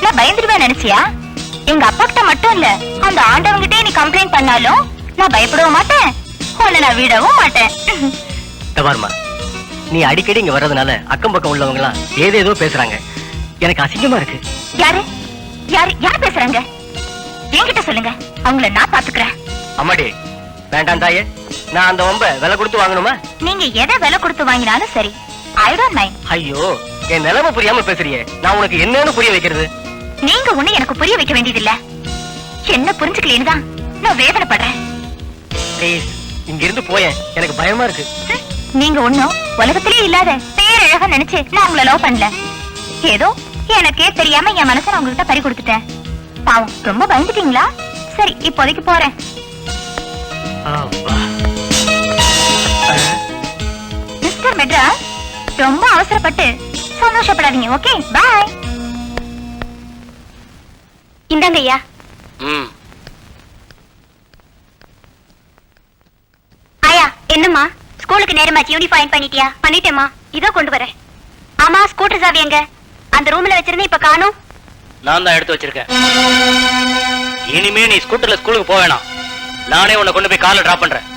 நான் பயந்துருவேன் நினைச்சியா? எங்க அப்பா கிட்ட மட்டும் இல்ல, அந்த ஆண்டவங்கிட்டே நீ கம்ப்ளைண்ட் பண்ணாலும் நான் பயப்படவும் மாட்டேன், உன்னை நான் விடவும் மாட்டேன். தவார்மா, நீ அடிக்கடி இங்க வர்றதுனால அக்கம் பக்கம் உள்ளவங்க எல்லாம் ஏதேதோ பேசுறாங்க. எனக்கு அசிங்கமா இருக்கு. யாரு யாரு யார் பேசுறாங்க? என்கிட்ட சொல்லுங்க, அவங்கள நான் பாத்துக்கிறேன். அம்மாடி, வேண்டாம் தாயே, நான் அந்த வம்ப விலை கொடுத்து வாங்கணுமா? நீங்க எதை விலை கொடுத்து வாங்கினாலும் சரி, ஐ டோன்ட் மைண்ட். ஐயோ, என் நிலைமை புரியாம பேசுறியே, நான் உனக்கு என்னன்னு புரிய வைக்கிறது? நீங்க ஒண்ணு எனக்கு புரிய வைக்க வேண்டியதில்ல, என்ன புரிஞ்சுக்கலேன்னு தான் நான் வேதனைப்படுறேன். ப்ளீஸ், இங்க இருந்து போயேன், எனக்கு பயமா இருக்கு. நீங்க ஒண்ணும் உலகத்திலே இல்லாத பேரழகா நினைச்சு நான் உங்களை லவ் பண்ணல. ஏதோ எனக்கே தெரியாம என் மனசை நான் உங்ககிட்ட பறி கொடுத்துட்டேன். பாவம், ரொம்ப பயந்துட்டீங்களா? சரி, இப்போதைக்கு போறேன். மிஸ்டர் மெட்ராஸ், ரொம்ப அவசரப்பட்டு சந்தோஷப்படாதீங்க, ஓகே? பாய். இந்தாங்க ஐயா. ஆயா, என்னம்மா ஸ்கூலுக்கு நேரமாச்சு, யூனிஃபார்ம் பண்ணிட்டியா? பண்ணிட்டேம்மா, இதோ கொண்டு வரேன். ஆமா, ஸ்கூட்டர் சாவி எங்க? அந்த ரூம்ல வச்சிருந்தேன், இப்ப காணோம். நான் தான் எடுத்து வச்சிருக்கேன். இனிமே நீ ஸ்கூட்டர்ல ஸ்கூலுக்கு போக வேணாம், நானே உன்னை கொண்டு போய் கார்ல டிராப் பண்றேன்.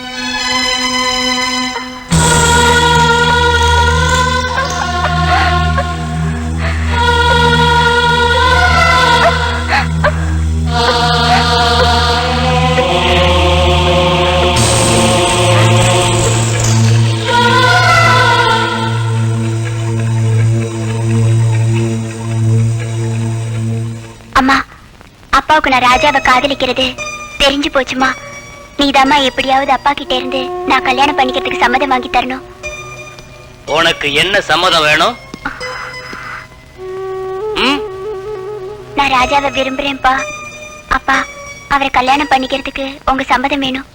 அம்மா, அப்பாவுக்கு நான் ராஜாவை காதலிக்கிறது தெரிஞ்சு போச்சுமா. நீதாம்மா எப்படியாவது அப்பா கிட்ட இருந்து நான் கல்யாணம் பண்ணிக்கிறதுக்கு சம்மதம் வாங்கி தரணும். உனக்கு என்ன சம்மதம் வேணும்? நான் ராஜாவை விரும்புறேன்ப்பா. அப்பா, அவரை கல்யாணம் பண்ணிக்கிறதுக்கு உங்க சம்மதம் வேணும்.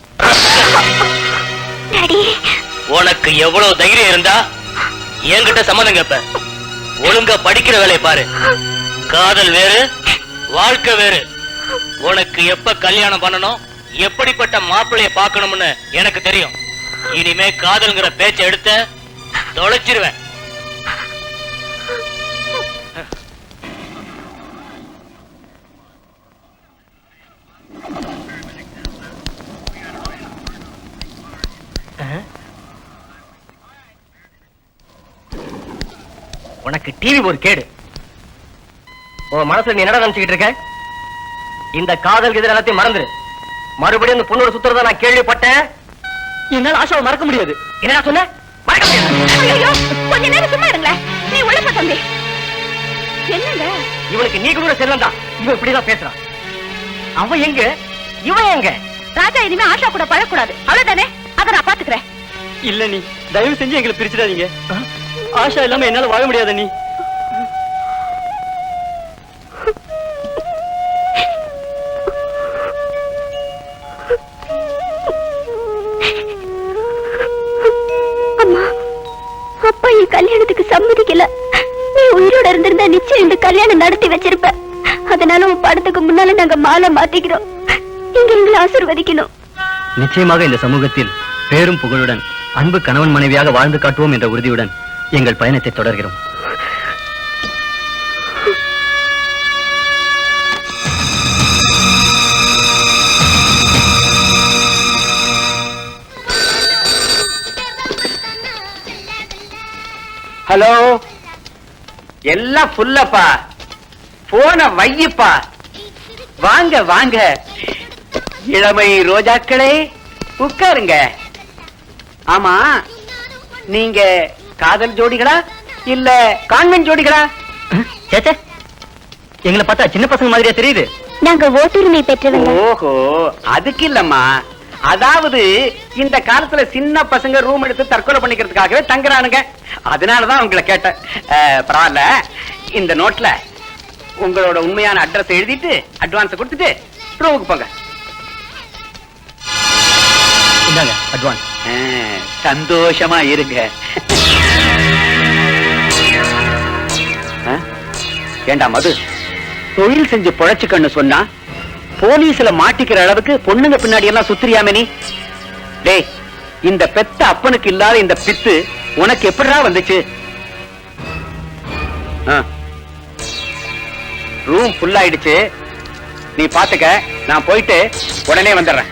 டாடி, உனக்கு எவ்வளவு தைரியம் இருந்தா என்கிட்ட சம்மதம் கேப்ப? ஒழுங்கா படிக்கிற வேலையை பாரு. காதல் வேறு, வாழ்க்கை வேறு. உனக்கு எப்ப கல்யாணம் பண்ணணும், எப்படிப்பட்ட மாப்பிள்ளைய பார்க்கணும்னு எனக்கு தெரியும். இனிமே காதல்ங்கிற பேச்ச எடுத்த தொலைச்சிருவேன். உனக்கு டிவி ஒரு கேடு. உன் மனசுல நீ என்ன நினைச்சுக்கிட்டு இருக்க? இந்த காதல் எதிர எல்லாத்தையும் மறந்துரு. மறுபடியும் அந்த பொண்ணோட சுத்துறத நான் கேள்விப்பட்டேன். என்னால ஆஷாவை மறக்க முடியாது. என்னடா சொன்ன? மறக்க முடியாது. ஐயோ, கொஞ்ச நேரம் சும்மா இருங்களேன். நீ உள்ள போ தம்பி. என்னங்க இவனுக்கு நீ கூட செல்லம் தான். இவன் இப்படிதான் பேசுறான். அவன் எங்க, இவன் எங்க? ராஜா இனிமே ஆஷா கூட பழக்கூடாது, அவ்வளவுதானே? அதை நான் பாத்துக்கிறேன். இல்ல நீ தயவு செஞ்சு எங்களை பிரிச்சிடாதீங்க. ஆஷா இல்லாம என்னால வாழ முடியாத நீ. அம்மா, அப்பா என் கல்யாணத்துக்கு சம்மதிக்கல. நீ உயிரோட இருந்திருந்தா நிச்சயம் இந்த கல்யாணம் நடத்தி வச்சிருப்ப. அதனால உன் படத்துக்கு முன்னால நாங்க மாலை மாத்திக்கிறோம். நீங்க எங்களை ஆசீர்வதிக்கணும். நிச்சயமாக இந்த சமூகத்தில் பேரும் புகழுடன் அன்பு கணவன் மனைவியாக வாழ்ந்து காட்டுவோம் என்ற உறுதியுடன் எங்கள் பயணத்தை தொடர்கிறோம். ஹலோ, எல்லாம் ஃபுல்லப்பா. போன வையப்பா. வாங்க வாங்க, இளமை ரோஜாக்களே உட்காருங்க. ஆமா, நீங்க காதல் ஜோடிகளா இல்ல கான்வென்ட் ஜோடிகளா? சேச்சே, எங்களை பார்த்தா சின்ன பசங்க மாதிரியா தெரியுது. நாங்க ஓட்டுரிமை பெற்றவங்க. ஓஹோ, அதுக்கு இல்லம்மா. அதாவது இந்த காலத்துல சின்ன பசங்க ரூம் எடுத்து தற்கொலை பண்ணிக்கிறதுக்காகவே தங்குறானுங்க. அதனாலதான் உங்களை கேட்டேன். பரவாயில்ல, இந்த நோட்ல உங்களோட உண்மையான அட்ரஸ் எழுதிட்டு அட்வான்ஸ் கொடுத்துட்டு ரூமுக்கு போங்க. இந்தாங்க அட்வான்ஸ். சந்தோஷமா இருங்க. ஏண்டா மது, தொழில் செஞ்சு பொழைச்சுக்கன்னு சொன்னா போலீஸ்ல மாட்டிக்கிற அளவுக்கு பொண்ணுங்க பின்னாடி எல்லாம் சுத்திரியாமே நீ? டேய், இந்த பெத்த அப்பனுக்கு இல்லாத இந்த பித்து உனக்கு எப்படிடா வந்துச்சு? ரூம் ஃபுல் ஆயிடுச்சு, நீ பாத்துக்க. நான் போயிட்டு உடனே வந்துடுறேன்.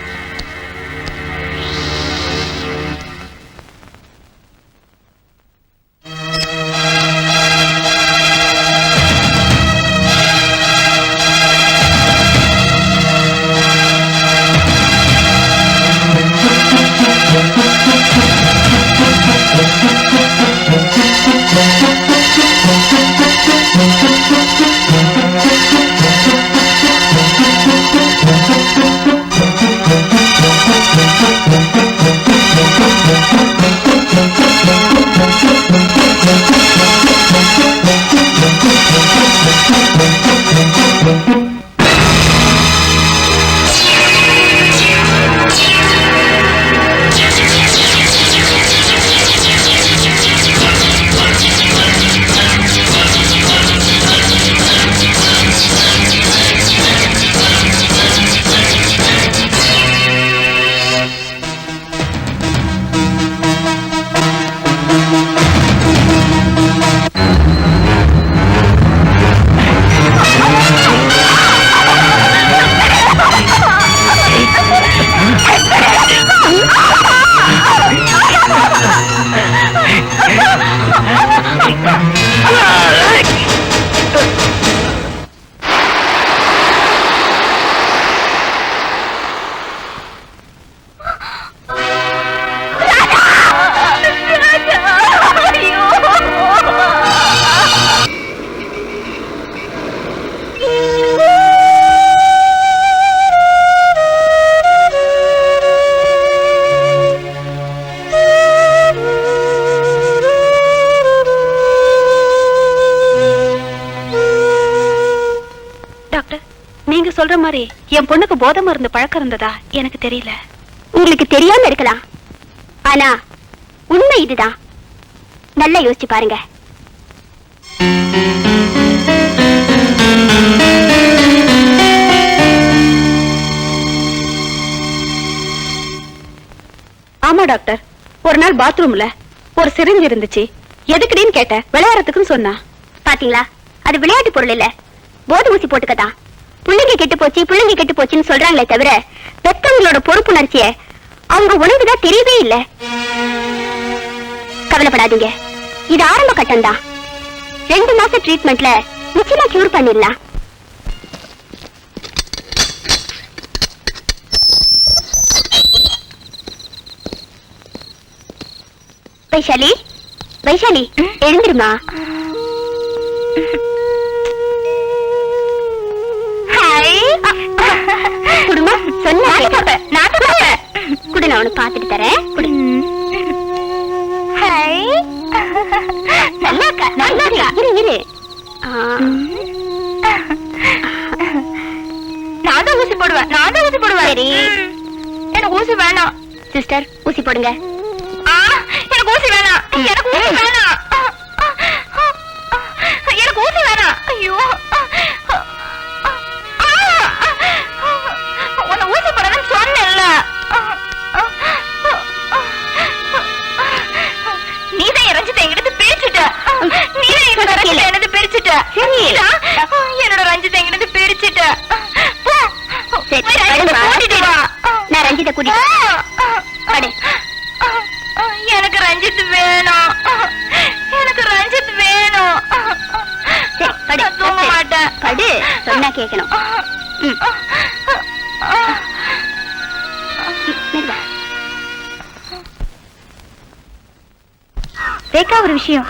சொல்ற மாதிரி என் பொண்ணுக்கு போதை மருந்து பழக்கம் இருந்ததா எனக்கு தெரியல. உங்களுக்கு தெரியாம இருக்கலாம், ஆனா உண்மை இதுதான். நல்லா யோசிச்சு பாருங்க. டாக்டர், ஒரு நாள் பாத்ரூம்ல ஒரு சிரிஞ்சு இருந்துச்சு. எதுக்குடின்னு கேட்ட. விளையாடுறதுக்குன்னு சொன்னா. பாத்தீங்களா, அது விளையாட்டு பொருள் இல்ல, போது ஊசி போட்டுக்கதான். புள்ளைங்க கெட்டு போச்சுன்னு சொல்றாங்களே தவிர பெத்தவங்களோட பொறுப்புணர்ச்சிய அவங்க உணவுதான் தெரியவே இல்ல. கவலைப்படாதீங்க, இது ஆரம்ப கட்டம் தான். 2 மாச ட்ரீட்மெண்ட்ல நிச்சயமா கியூர் பண்ணிடலாம். வைஷாலி, வைஷாலி எழுந்திருமா. குடுமா சொன்ன குடு, நான் உனக்கு பாத்துட்டு தரேன். குடு. இரு. நான் தான் ஊசி போடுவேன். சரி, எனக்கு ஊசி வேணாம். சிஸ்டர், ஊசி போடுங்க. எனக்கு ஊசி வேணாம். ஐயோ, உன்னை ஊசி போடுறேன்னு சொன்னேன்ல. நீதான் ரஞ்சித்தை எங்கிட்ட பிரிச்சுட்ட. என்னோட ரஞ்சித்தை எங்கிட்ட பிரிச்சுட்ட. நான் ரஞ்சித்தை கூட்டிட்டு எனக்கு ரஞ்சித் வேணும். தூங்க மாட்டேன். படு, சொன்னா கேட்கணும். ரேகா, ஒரு விஷயம்.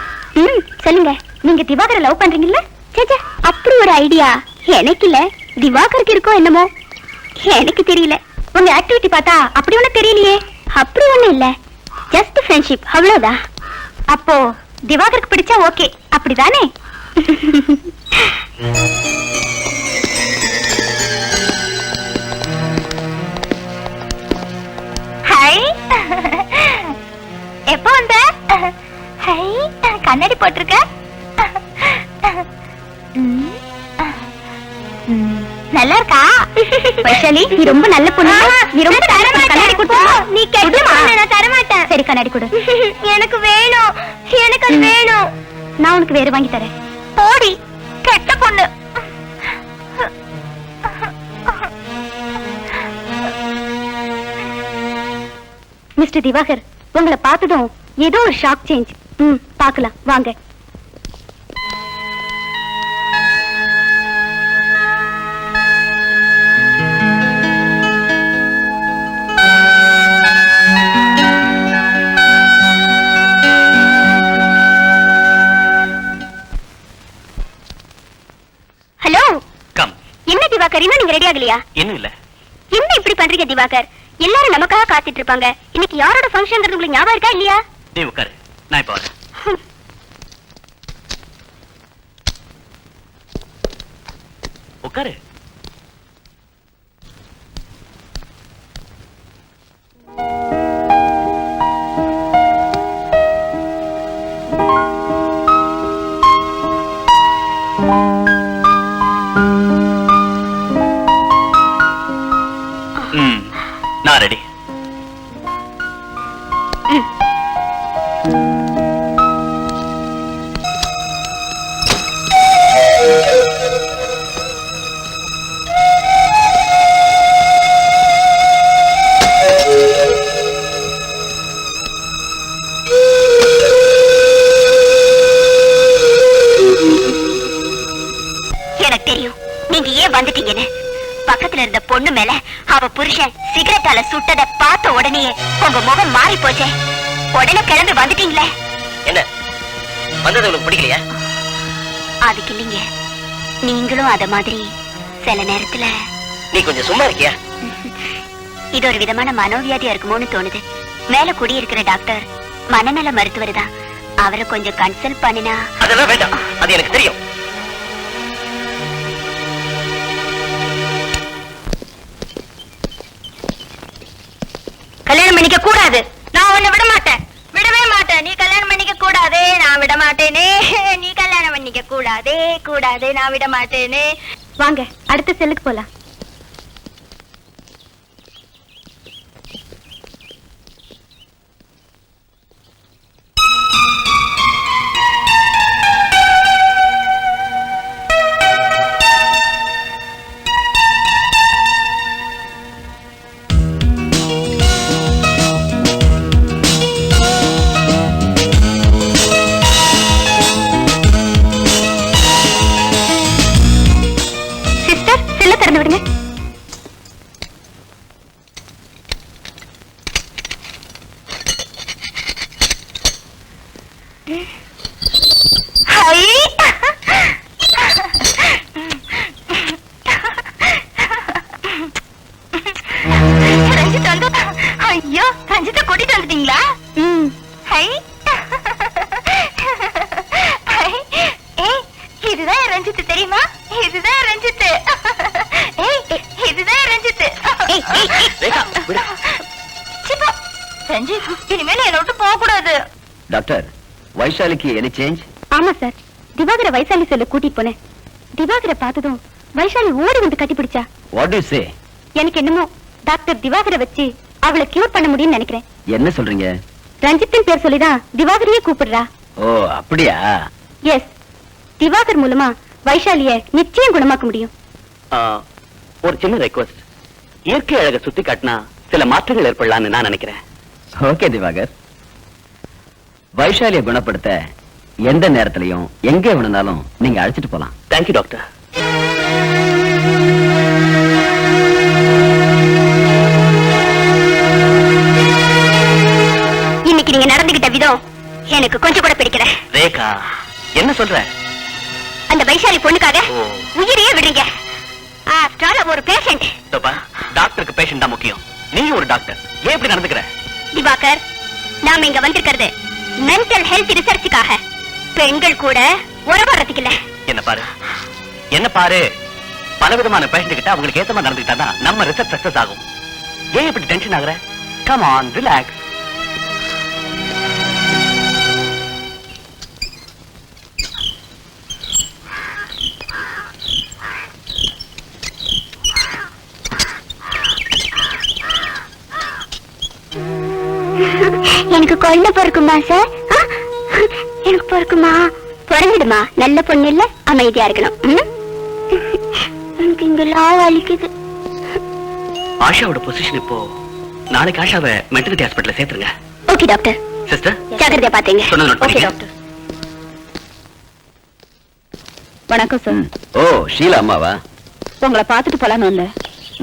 சொல்லுங்க. நீங்க திவாகரை லவ் பண்றீங்கல்ல? சேச்சே, அப்படி ஒரு ஐடியா எனக்கு இல்ல. திவாகருக்கு இருக்கோ என்னமோ, எனக்கு தெரியல. உங்க ஆக்டிவிட்டி பார்த்தா அப்படி ஒண்ணு தெரியலையே. அப்படி ஒண்ணு இல்ல, ஜஸ்ட் ஃப்ரெண்ட்ஷிப், அவ்வளவுதான். அப்போ திவாகருக்கு பிடிச்சா ஓகே, அப்படிதானே? ஹாய், எப்போ வந்த? ஹாய், கண்ணாடி போட்டிருக்க. நல்லா இருக்கா? வைஷாலி, நீ ரொம்ப நல்ல பொண்ணு. நீ ரொம்ப கண்ணாடி கொடுத்து. நீ கேட்கமா? நான் தர மாட்டேன். சரி, கண்ணாடி கொடு. எனக்கு வேணும். எனக்கு அது வேணும். நான் உனக்கு வேற வாங்கி தரேன். போடி, கெட்ட பொண்ணு. மிஸ்டர் திவாகர், உங்களை பார்த்ததும் ஏதோ ஒரு ஷாக் சேஞ்ச். பார்க்கலாம் வாங்க. ஹலோ, என்ன திவாகர், இன்னும் நீங்க ரெடி ஆகலையா? இன்னும் இல்ல. என்ன இப்படி பண்றீங்க திவாகர்? எல்லாரும் நமக்காக காத்துட்டு இருப்பாங்க. இன்னைக்கு யாரோட ஃபங்க்ஷன் உங்களுக்கு ஞாபகம் இருக்கா இல்லையா? நீ உட்காரு, நான் இப்ப வரேன். உட்காரு. நான் ரெடி. எனக்கு தெரியும் நீங்க ஏன் வந்துட்டீங்கன்னு. பக்கத்துல இருந்த பொண்ணு மேல அவ புருஷன் சிகரெட்டால சுட்டத பார்த்த உடனே உங்க முகம் மாறி போச்சே. உடனே கிளம்பி வந்துட்டீங்களே. என்ன வந்தது உங்களுக்கு பிடிக்கலையா? அதுக்கு இல்லைங்க, நீங்களும் அத மாதிரி சில நேரத்துல. நீ கொஞ்சம் சும்மா இருக்கியா? இது ஒரு விதமான மனோவியாதியா இருக்குமோன்னு தோணுது. மேல குடியிருக்கிற டாக்டர் மனநல மருத்துவர் தான். அவரை கொஞ்சம் கன்சல்ட் பண்ணினா. அதெல்லாம் வேண்டாம், அது எனக்கு தெரியும். கல்யாணம் பண்ணிக்க கூடாது. நான் உன்னை விட மாட்டேன், விடவே மாட்டேன். நீ கல்யாணம் பண்ணிக்க கூடாது, நான் விட மாட்டேனே. நீ கல்யாணம் பண்ணிக்க கூடாதே, கூடாது, நான் விட மாட்டேனே. வாங்க, அடுத்த செல்லுக்கு போலாம். ஐயோ ரஞ்சித்தை கூட்டிட்டு வந்துட்டீங்களா? ஹை இதுதான் ரஞ்சித்து தெரியுமா? இதுதான் ரஞ்சித்து. இதுதான் ரஞ்சித்து. ரஞ்சித் இனிமேல் என்னை விட்டு போக கூடாது. டாக்டர், வைஷாலிக்கு எனி சேஞ்ச்? ஆமா சார், திவாகர வைசாலி சொல்ல கூட்டிட்டு போனேன். திவாகர பார்த்ததும் வைசாலி ஓடி வந்து கட்டிப்பிடிச்சா. What to say? எனக்கு என்னமோ டாக்டர் திவாகரை வச்சு அவளை கியூர் பண்ண முடியும்னு நினைக்கிறேன். என்ன சொல்றீங்க? ரஞ்சித்தின் பேர் சொல்லிதான் திவாகரையே கூப்பிடுறா. ஓ அப்படியா? எஸ், திவாகர் மூலமா வைஷாலிய நிச்சயம் குணமாக்க முடியும். ஒரு சின்ன ரெக்வஸ்ட், இயற்கை அழகை சுத்தி காட்டினா சில மாற்றங்கள் ஏற்படலாம்னு நான் நினைக்கிறேன். ஓகே திவாகர், வைஷாலியை குணப்படுத்த எந்த நேரத்திலையும் எங்கே வேணும்னாலும் நீங்க அழைச்சிட்டு போலாம். Thank you doctor. இன்னைக்கு நீங்க நடந்துகிட்ட விதம் எனக்கு கொஞ்சம் கூட பிடிக்கல. ரேகா, என்ன சொல்ற? அந்த வைஷாலி பொண்ணுக்காக உயிரையே விடுங்க. ஒரு பேஷண்ட். டாக்டருக்கு பேஷண்ட் தான் முக்கியம். நீ ஒரு டாக்டர், ஏன் இப்படி நடந்துக்கிற? திவாகர், நாம இங்க வந்திருக்கிறது மென்டல் ஹெல்த் ரிசர்ச்சுக்காக. பெண்கள் கூட உறவாடுறதுக்கு இல்ல. என்ன பாரு, பலவிதமான பேஷண்ட் கிட்ட அவங்களுக்கு ஏத்த மாதிரி நடந்துக்கிட்டாதான் நம்ம ரிசர்ச் சக்சஸ் ஆகும். ஏன் இப்படி டென்ஷன் ஆகுற? Come on, relax. எனக்கு குழந்தை பிறக்குமா சார்? எனக்கு பிறக்குமா? பிறந்துடுமா. நல்ல பொண்ணு இல்ல, அமைதியா இருக்கணும். எனக்கு இங்கெல்லாம் வலிக்குது. ஆஷாவோட பொசிஷன் இப்போ. நாளைக்கு ஆஷாவை மெட்டர்னிட்டி ஹாஸ்பிட்டல்ல சேர்த்துருங்க. Okay doctor. சிஸ்டர், ஜாக்கிரதையா பாத்தீங்க. Okay doctor. வணக்கம் சார். ஓ ஷீலா அம்மாவா? உங்களை பார்த்துட்டு போலான்னு இல்ல.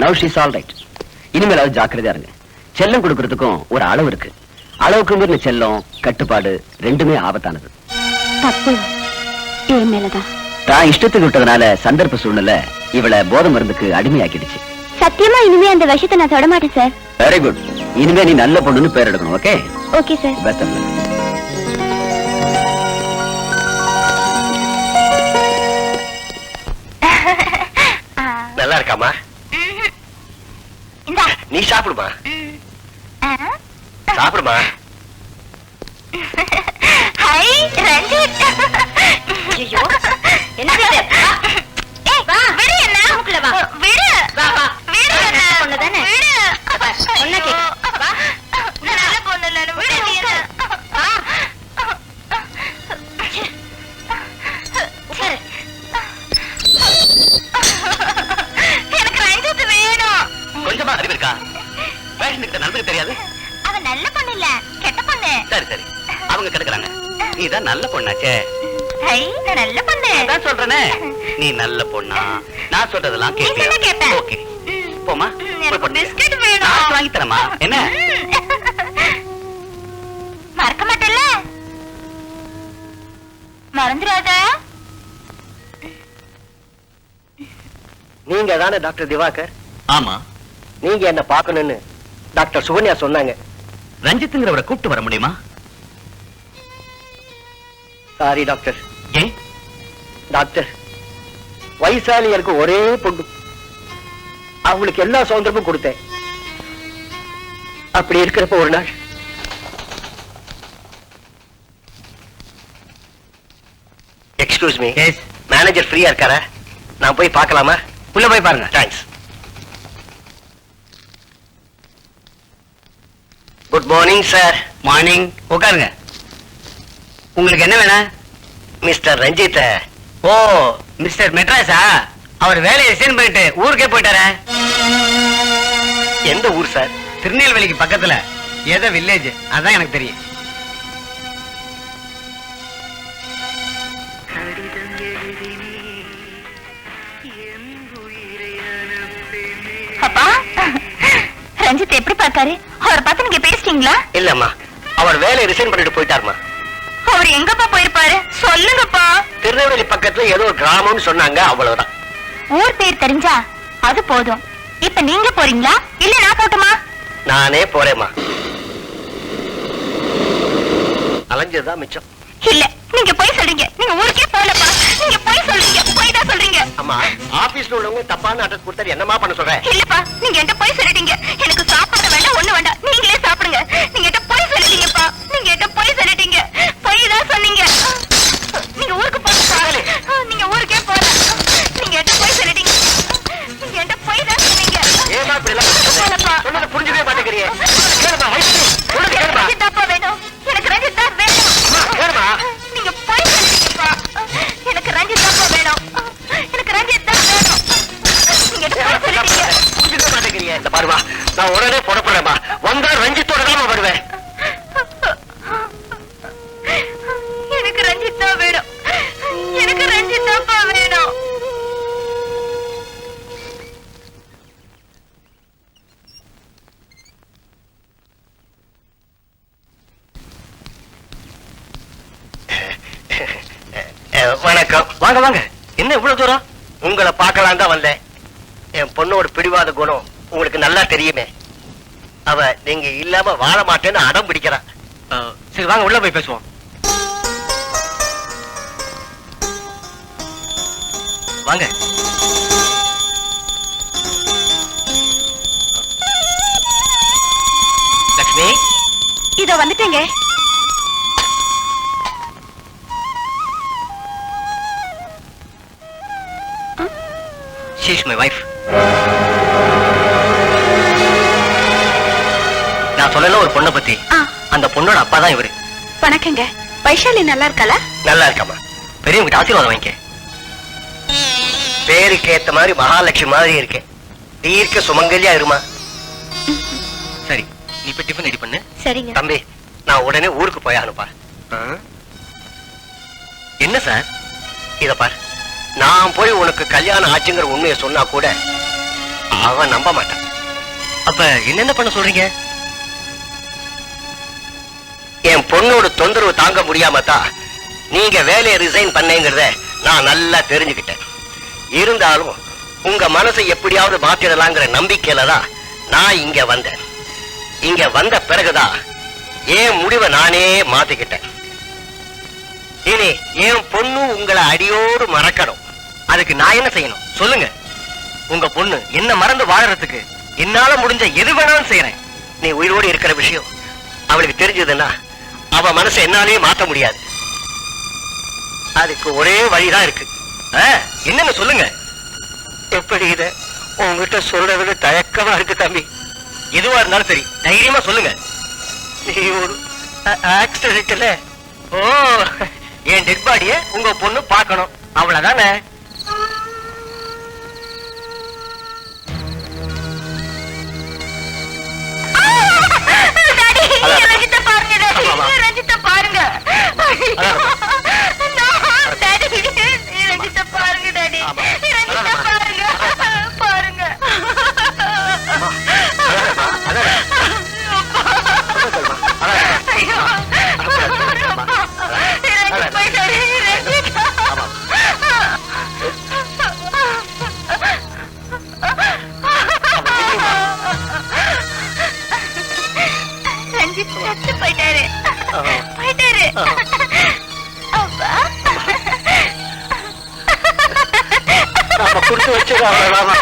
Now she's all right. இனிமேலாவது ஜாக்கிரதையா இருங்க. செல்லம் கொடுக்கறதுக்கும் ஒரு அளவு இருக்கு. அளவுக்கு மீறின செல்லம், கட்டுப்பாடு ரெண்டுமே ஆபத்தானது. தப்பு என் மேலதான். தான் இஷ்டத்துக்கு விட்டதுனால சந்தர்ப்ப சூழ்நிலை இவளை போதை மருந்துக்கு அடிமையாக்கிடுச்சு. சத்தியமா இனிமே அந்த விஷயத்தை நான் தொட மாட்டேன் சார். Very good. இனிமே நீ நல்ல பொண்ணுன்னு பேர் எடுக்கணும். Okay? Okay sir. Best of luck. நல்லா இருக்காமா? இந்தா நீ சாப்பிடுமா. சாப்பிடுமா. ஹை ரஞ்சித். ஐயோ என்னது இது? ஏய் வா, விடு என்ன மூக்குல வா. விடு. வா வா. விடு என்ன பொண்ணுதானே? விடு. பொண்ணு கேக்கு. வா. நான் நல்ல பொண்ணு இல்ல. விடு என்ன? வா. எனக்கு ரஞ்சித் வேணும். கொஞ்சமா அறிவு இருக்கா? பேஷண்ட் கிட்ட நண்பருக்கு தெரியாது. அவ நல்ல பொண்ணு இல்ல, கெட்ட பொண்ணு. சரி சரி, அவங்க கெடுக்கறாங்க. நீதான் நல்ல பொண்ணாச்சே. ஹை நான் நல்ல பொண்ணு. அதான் சொல்றேனே, நீ நல்ல பொண்ணா? நான் சொல்றதெல்லாம் நீ சொன்னா கேட்பேன். ஓகே போமா. எனக்கு பிஸ்கட் வேணும். நான் வாங்கி தரமா? என்ன மறக்க மாட்டேல்ல? மறந்துடாத. நீங்க தானே டாக்டர் திவாகர்? ஆமா. நீங்க என்ன பாக்கணும்னு டாக்டர் சுகன்யா சொன்னாங்க. ரஞ்சித்ங்கிறவரை கூப்பிட்டு வர முடியுமா? Sorry doctor. ஏன் டாக்டர், வைசாலி எனக்கு ஒரே பொண்ணு. அவங்களுக்கு எல்லா சுதந்திரமும் கொடுத்தேன். அப்படி இருக்கிறப்ப ஒரு நாள் எக்ஸ்கியூஸ் மீ, மேனேஜர் ஃப்ரீயா இருக்காரா? நான் போய் பார்க்கலாமா? உள்ள போய் பாருங்க. Thanks. Good morning sir. Morning. உட்காருங்க. உங்களுக்கு என்ன வேணும்? மிஸ்டர் ரஞ்சித். ஓ மிஸ்டர் மெட்ராஸா? அவர் வேலையை ரிசைன் பண்ணிட்டு ஊருக்கே போயிட்டாரே. எந்த ஊர் சார்? திருநெல்வேலிக்கு பக்கத்துல ஏதோ வில்லேஜ். அதான் எனக்கு தெரியும். அப்பா ரஞ்சித் எப்படி பார்த்தாரு? அவரை பார்த்து நீங்க பேசிட்டீங்களா? இல்லம்மா, அவர் வேலையை ரிசைன் பண்ணிட்டு போயிட்டாருமா. அவர் எங்கப்பா போயிருப்பாரு? சொல்லுங்கப்பா. திருநெல்வேலி பக்கத்துல ஏதோ ஒரு கிராமம்னு சொன்னாங்க, அவ்வளவுதான். ஊர் பேர் தெரிஞ்சா அது போதும். இப்ப நீங்க போறீங்களா இல்ல நான் போட்டுமா? நானே போறேம்மா. ரஞ்சித் தான் மிச்சம். இல்ல நீங்க போய் சொல்றீங்க. நீங்க ஊருக்கே போகலப்பா. நீங்க போய் சொல்றீங்க. போய் தான் சொல்றீங்க. அம்மா ஆபீஸ்ல உள்ளவங்க தப்பான அட்ரஸ் கொடுத்தாரு என்னமா பண்ண சொல்றேன்? இல்லப்பா நீங்க என்கிட்ட போய் சொல்லிட்டீங்க. எனக்கு சாப்பாடு வேண்டாம் ஒண்ணு வேண்டாம். நீங்களே சாப்பிடுங்க. நீங்க என்கிட்ட போய் சொல்லிட்டீங்கப்பா. நீங்க என்கிட்ட போய் சொல்லிட்டீங்க. போய் தான் சொன்னீங்க. நீங்க ஊருக்கு போகலப்பா. நீங்க ஊருக்கே போகல. நீங்க என்கிட்ட போய் சொல்லிட்டீங்க. நீங்க என்கிட்ட போய் தான் சொன்னீங்க. ஏமா இப்படி எல்லாம் போகலப்பா. சொன்னதை புரிஞ்சுக்கவே மாட்டேங்கிறியே. கேளுமா எனக்கு ரஞ்சித் தாப்பா வேணும். எனக்கு ரஞ்சித் தான் வேணும். கேளுமா. நீங்க போய் சொல்லிட்டீங்கப்பா. எனக்கு ரஞ்சித் தாப்பா வேணும். எனக்கு ரஞ்சித் தான் வேணும். நீங்க என்கிட்ட போய் சொல்லிட்டீங்க. புரிஞ்சுக்கவே மாட்டேங்கிறியே. இந்த பாருமா நான் உடனே புறப்படுறேம்மா. வந்தா ரஞ்சித்தோட தான் வருவேன். எனக்கு ரஞ்சித் தான் வேணும். எனக்கு ரஞ்சித் தாப்பா வேணும். வணக்கம். வாங்க வாங்க. என்ன இவ்வளவு தூரம்? உங்களை பார்க்கலாம் தான் வந்தேன். என் பொண்ணோட பிடிவாத குணம் உங்களுக்கு நல்லா தெரியுமே. அவ நீங்க இல்லாம வாழ மாட்டேன்னு அடம் பிடிக்கிறா. சரி வாங்க உள்ள போய் பேசுவோம். வாங்க. லட்சுமி இதோ வந்துட்டேங்க. she is my wife. நான் சொல்லல ஒரு பொண்ணை பத்தி. அந்த பொண்ணோட அப்பா தான் இவரு. வணக்கங்க. வைஷாலி நல்லா இருக்காளா? நல்லா இருக்காமா. பெரியவங்கிட்ட ஆசீர்வாதம் வாங்கிக்க. பேருக்கு ஏத்த மாதிரி மகாலட்சுமி மாதிரி இருக்கு. தீர்க்க சுமங்கலியா இருமா. சரி நீ இப்ப டிஃபன் ரெடி பண்ணு. சரிங்க. தம்பி நான் உடனே ஊருக்கு போய் அனுப்பா. என்ன சார் இத பாரு. நான் போய் உனக்கு கல்யாணம் ஆச்சுங்கிற உண்மையை சொன்னா கூட அவன் நம்ப மாட்டான். அப்ப என்னென்ன பண்ண சொல்றீங்க? என் பொண்ணோட தொந்தரவு தாங்க முடியாம தான் நீங்க வேலையை ரிசைன் பண்ணீங்கறத நான் நல்லா தெரிஞ்சுக்கிட்டேன். இருந்தாலும் உங்க மனசை எப்படியாவது மாத்திடலாங்கிற நம்பிக்கையில தான் நான் இங்க வந்தேன். இங்க வந்த பிறகுதான் என் முடிவை நானே மாத்திக்கிட்டேன். இனி என் பொண்ணு உங்களை அடியோடு மறக்கணும். அதுக்கு நான் என்ன செய்யணும் சொல்லுங்க. உங்க பொண்ணு என்ன மறந்து வாழறதுக்கு என்னால முடிஞ்ச எது வேணாலும் செய்யறேன். நீ உயிரோடு இருக்கிற விஷயம் அவளுக்கு தெரிஞ்சதுன்னா அவ மனசை என்னாலே மாத்த முடியாது. அதுக்கு ஒரே வழிதான் இருக்கு. என்னன்னு சொல்லுங்க. எப்படி இத உங்ககிட்ட சொல்றதுல தயக்கமா இருக்கு தம்பி. எதுவா இருந்தாலும் சரி தைரியமா சொல்லுங்க. நீ ஒரு ஆக்சிடென்ட்ல என் டெட் பாடிய உங்க பொண்ணு பார்க்கணும் அவ்வளவுதானே. ரஞ்சித்த பாருங்க. ரஞ்சித்த பாருங்க. ரஞ்சித்த பாருங்க டாடி. ரஞ்சித்த பாருங்க. பாருங்க. ஐயோ. ரஞ்சித் போயிட்டாரு. ரஞ்சித். ரஞ்சித் செத்து போயிட்டாரு. போயிட்டாரு. அப்பா கொடுத்து வச்சிருக்காங்க.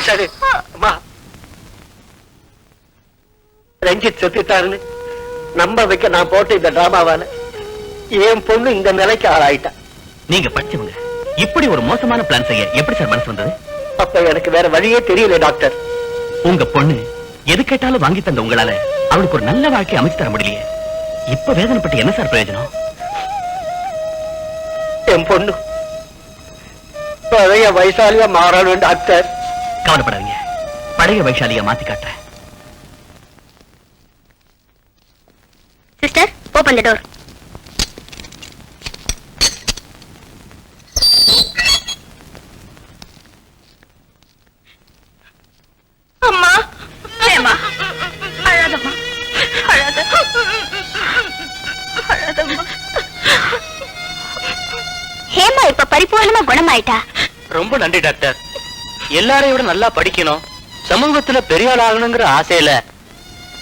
சரி அம்மா ரஞ்சித் செத்துட்டாருன்னு நம்ப வைக்க நான் போட்டு இந்த டிராமாவால என் பொண்ணு இந்த நிலைக்கு ஆளாயிட்டா. நீங்க படிச்சவங்க இப்படி ஒரு மோசமான பிளான் செய்ய எப்படி சார் மனசு வந்தது? அப்ப எனக்கு வேற வழியே தெரியல டாக்டர். உங்க பொண்ணு எது கேட்டாலும் வாங்கி தந்த உங்களால அவளுக்கு ஒரு நல்ல வாழ்க்கை அமைச்சு தர முடியலையே. இப்ப வேதனைப்பட்டு என்ன சார் பிரயோஜனம்? என் பொண்ணு பழைய வயசாலியா மாறணும் டாக்டர். கவலைப்படாதீங்க, பழைய வைஷாலியா மாத்தி காட்டுறேன். சிஸ்டர் ஓபன் தி டோர். அம்மா ஏமா அழாதம்மா. அழாத. அழாதம்மா. ஹேமா இப்ப பரிபூர்ணமா குணமாயிட்டா. ரொம்ப நன்றி டாக்டர். எல்லாரையும் விட நல்லா படிக்கணும், சமூகத்துல பெரிய ஆள் ஆகணுங்கிற ஆசையில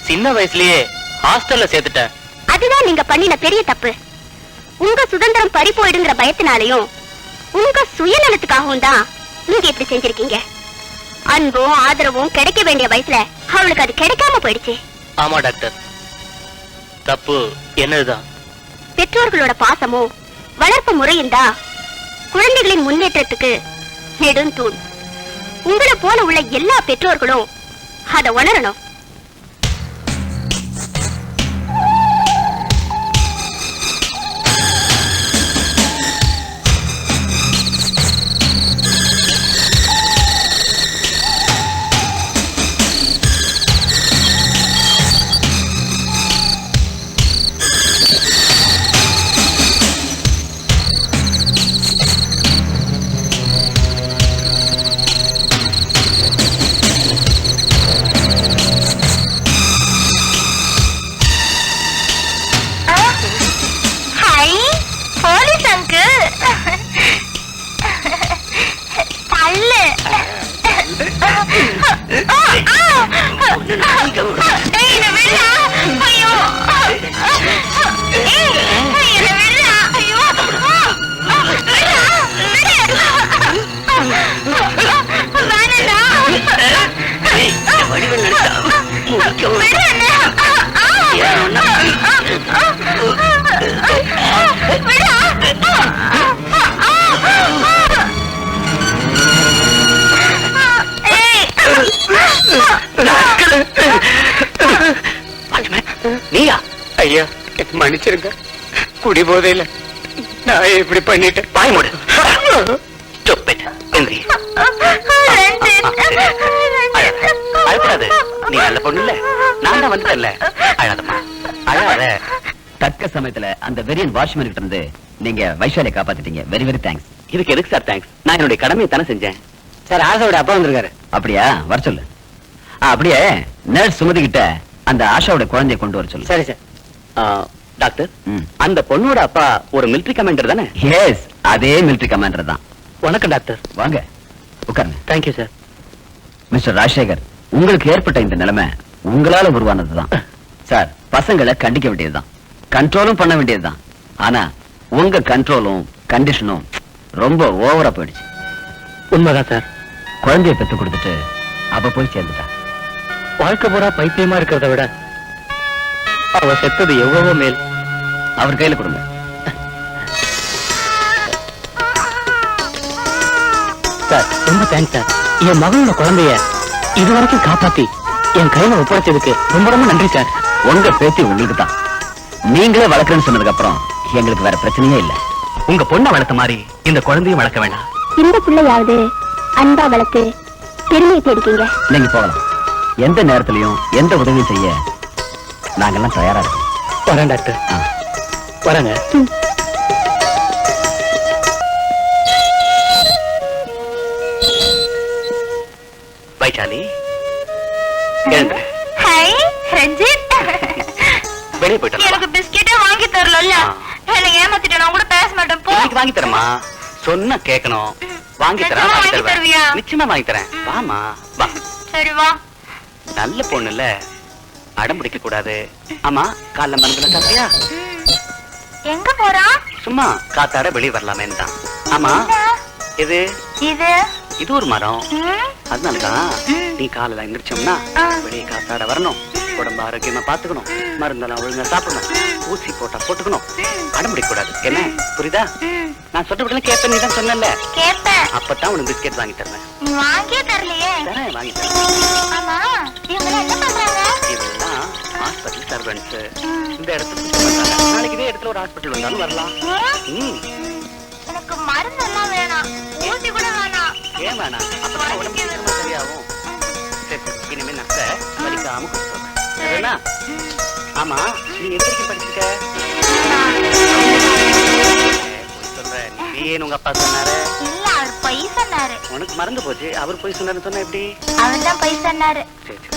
சின்ன வயசுலயே ஹாஸ்டல்ல சேர்த்துட்டேன். அதுதான் நீங்க பண்ணின பெரிய தப்பு. உங்க சுதந்திரம் பறி போயிடுங்கிற பயத்தினாலையும் உங்க சுயநலத்துக்காகவும் தான் நீங்க இப்படி செஞ்சிருக்கீங்க. அன்பும் ஆதரவும் கிடைக்க வேண்டிய வயசுல அவளுக்கு அது கிடைக்காம போயிடுச்சு. ஆமா டாக்டர், தப்பு என்னதுதான். பெற்றோர்களோட பாசமும் வளர்ப்பு முறையும் தான் குழந்தைகளின் முன்னேற்றத்துக்கு நெடுந்தூண். உங்களை போல உள்ள எல்லா பெற்றோர்களும் அதை உணரணும். நீயா? ஐயா மன்னிச்சிருங்க, குடி போதையில நான் இப்படி பண்ணிட்டேன். வாய் மூடு. Stupid. எந்திரி. அழக்கூடாது. நீ நல்ல பொண்ணு இல்ல, நான் தான் வந்துட்டேன்ல. அழாதம்மா, அழாத. தக்க சமயத்துல அந்த வெறியன் வாட்ச்மேன் கிட்ட இருந்து நீங்க வைஷாலியை காப்பாத்திட்டீங்க. Very very thanks. இதுக்கு எதுக்கு சார் தேங்க்ஸ்? நான் என்னுடைய கடமையை தானே செஞ்சேன். சார் ஆசாவோட அப்பா வந்திருக்காரு. அப்படியா? வர சொல்லு. அப்படியே நர்ஸ் சுமதி கிட்ட அந்த ஆஷாவோட குழந்தைய கொண்டு வர சொல்லு. சரி சார். டாக்டர், அந்த பொண்ணோட அப்பா ஒரு மிலிட்டரி கமாண்டர் தானே? எஸ், அதே மிலிட்டரி கமாண்டர் தான். வணக்கம் டாக்டர். வாங்க உட்காருங்க. Thank you sir. மிஸ்டர் ராஜசேகர், உங்களுக்கு ஏற்பட்ட இந்த நிலைமை உங்களால உருவானதுதான். சார், பசங்களை கண்டிக்க வேண்டியதுதான், கண்ட்ரோலும் பண்ண வேண்டியதுதான். ஆனா உங்க கண்ட்ரோலும் கண்டிஷனும் ரொம்ப ஓவரா போயிடுச்சு. உண்மைதான் சார். குழந்தைய பெத்து கொடுத்துட்டு அவ போய் சேர்ந்துட்டா. வாழ்க்கை பூரா பைத்தியமா இருக்கிறத விட அவ செத்தது எவ்வளவோ மேல். அவர் கையில கொடுங்க. சார் ரொம்ப தேங்க்ஸ் சார். என் மகளோட குழந்தைய இது வரைக்கும் காப்பாத்தி என் கையில ஒப்படைச்சதுக்கு ரொம்ப ரொம்ப நன்றி சார். உங்க பேத்தி உங்களுக்கு தான். நீங்களே வளர்க்கறேன்னு சொன்னதுக்கு அப்புறம் எங்களுக்கு வேற பிரச்சனையே இல்ல. உங்க பொண்ணை வளர்த்த மாதிரி இந்த குழந்தையும் வளர்க்க வேண்டாம். இந்த பிள்ளையாவது அன்பா வளர்த்து பெருமையை தேடிக்கீங்க. நீங்க போகலாம். எந்த நேரத்திலையும் எந்த உதவியும் செய்ய நாங்கெல்லாம் தயாரா இருக்கோம். வரேன் டாக்டர். வரேங்க. வைஷாலி, ஹாய் ரஞ்சித். வெளியே போயிட்டு எனக்கு பிஸ்கெட்டே வாங்கி தரல. என்ன ஏமாத்திட்ட, நான் கூட பேச மாட்டேன் போ. வாங்கி தரமா? சொன்ன கேட்கணும். வாங்கி தரேன். நிச்சயமா வாங்கி தருவியா? நிச்சயமா வாங்கி தரேன். வாமா வா. சரி வா. நல்ல பொண்ணு இல்ல, அடம் பிடிக்க கூடாது. ஆமா, காலைல மருந்துல சாப்பிட்டியா? எங்க போறா? சும்மா காத்தாட வெளியே வரலாமேன்னு தான். ஆமா, இது இது இது ஒரு மரம். அதனாலதான் நீ காலையில எந்திரிச்சோம்னா வெளியே காத்தாட வரணும். உடம்பு ஆரோக்கியமா பாத்துக்கணும். மருந்தெல்லாம் ஒழுங்கா சாப்பிடணும். ஊசி போட்டா போட்டுக்கணும். அடம் பிடிக்க கூடாது. என்ன புரியுதா? நான் சொல்றபடி கேட்பேன். நீ தான் சொன்னல. கேப்பேன். அப்பதான் உனக்கு பிஸ்கெட் வாங்கி தருவேன். நீ வாங்கியே தரலையே. தரேன், வாங்கி தரேன். ஆமா, இவங்க என்ன பண்றாங்க? இவெல்லாம் ஹாஸ்பிட்டல் சர்வன்ட்ஸ். இந்த இடத்துக்கு பண்றாங்க. நாளைக்கு இதே இடத்துல ஒரு ஹாஸ்பிட்டல் வந்தாலும் வரலாம். எனக்கு மருந்து எல்லாம் வேணாம், ஊசி கூட வேணாம். ஏன் வேணாம்? அப்பதான் உடம்பு சீக்கிரமா சரியாகும். சரி, இனிமே நர்ஸ வலிக்காம கொடுத்து. சரிண்ணா? ஆமா, நீ எந்த வரைக்கும் படிச்சிருக்க? சொல்ற, நீ ஏன் உங்க அப்பா சொன்னாரு? இல்ல, அவர் பொய் சொன்னாரு. உனக்கு மறந்து போச்சு. அவர் போய் சொன்னாருன்னு சொன்னா எப்படி? அவர் தான் பொய் சொன்னாரு. சரி சரி.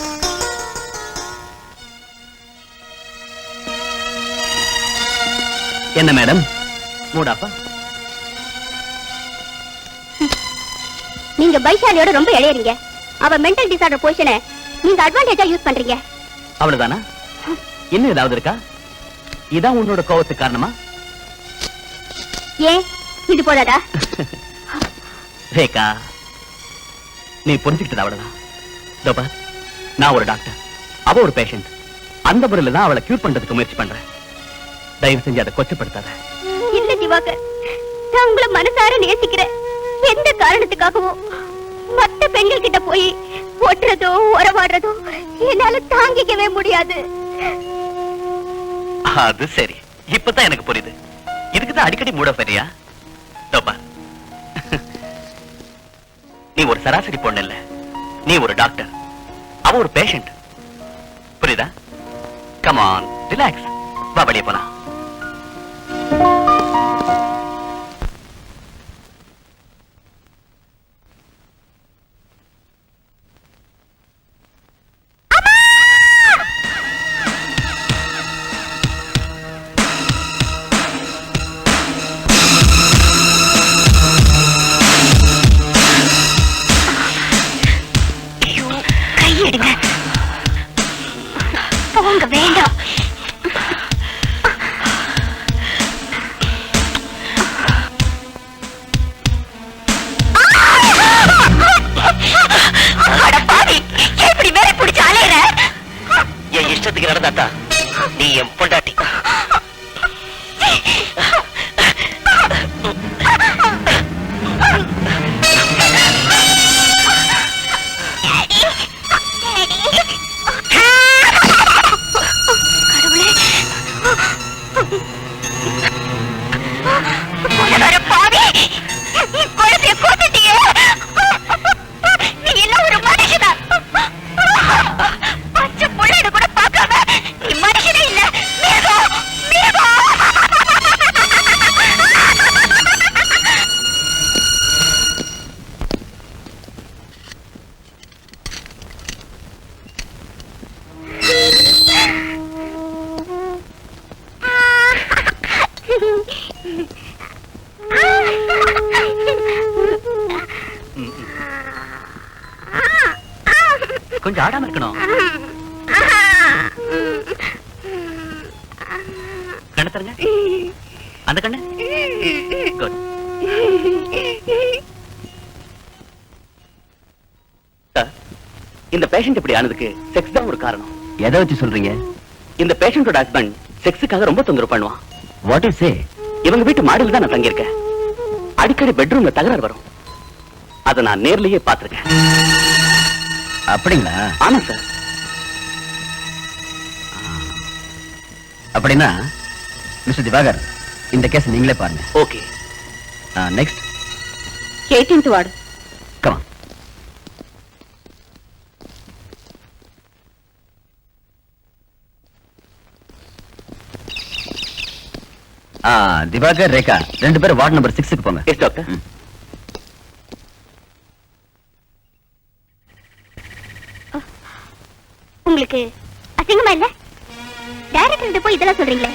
என்ன மேடம் மூடாப்பா? நீங்க பைசாலியோட ரொம்ப இளையறீங்க. அவ மென்டல் டிசார்டர் பொசிஷனை நீங்க அட்வான்டேஜா யூஸ் பண்றீங்க. அவ்வளவுதானா? இன்னும் ஏதாவது இருக்கா? இதான் உன்னோட கோபத்துக்கு காரணமா? ஏன் இது போதாதா? ரேகா, நீ புரிஞ்சுக்கிட்டது அவ்வளவுதான். தோபா, நான் ஒரு டாக்டர், அவ ஒரு பேஷண்ட். அந்த முறையில தான் அவளை கியூர் பண்றதுக்கு முயற்சி பண்றேன். தயவு செஞ்சு அதை கொச்சப்படுத்தாத. இல்ல திவாகர், நான் உங்களை மனசார நேசிக்கிறேன். எந்த காரணத்துக்காகவும் மற்ற பெண்கள் கிட்ட போய் ஒட்டுறதோ உறவாடுறதோ என்னால தாங்கிக்கவே முடியாது. அது சரி, இப்பதான் எனக்கு புரியுது. இதுக்குதான் அடிக்கடி மூட சரியா? தோபா, நீ ஒரு சராசரி பொண்ணு இல்ல, நீ ஒரு டாக்டர், அவ ஒரு பேஷண்ட். புரியுதா? Come on, relax. வா, வெளியே போலாம். கையெடுங்க, போங்க, வேண்டாம். எப்படி வேலை பிடிச்சு அலையிற? என் இஷ்டத்துக்கு நடந்தாத்தா நீ என் பொண்டாட்டி. கொஞ்சம் ஆடாம இருக்கணும். கண்ணு தருங்க, அந்த கண்ணு. Good. சார், இந்த பேஷண்ட் இப்படி ஆனதுக்கு செக்ஸ் தான் ஒரு காரணம். எதை வச்சு சொல்றீங்க? இந்த பேஷண்டோட ஹஸ்பண்ட் செக்ஸுக்காக ரொம்ப தொந்தரவு பண்ணுவான். வாட் இஸ் சே? இவங்க வீட்டு மாடியில் தான் நான் தங்கியிருக்கேன். அடிக்கடி பெட்ரூம்ல தகராறு வரும். அதை நான் நேர்லயே பார்த்திருக்கேன். அப்படிங்களா? ஆமா சார். அப்படின்னா மிஸ்டர் திவாகர், இந்த கேஸ் நீங்களே பாருங்க. Okay. Next 18th ward. Come on. Divakar, Rekha, ரெண்டு பேரும் வார்டு நம்பர் 6க்கு போங்க. Yes doctor. உங்களுக்கு அசிங்கமா இல்ல? டைரக்டர் போய் இதெல்லாம் சொல்றீங்களே.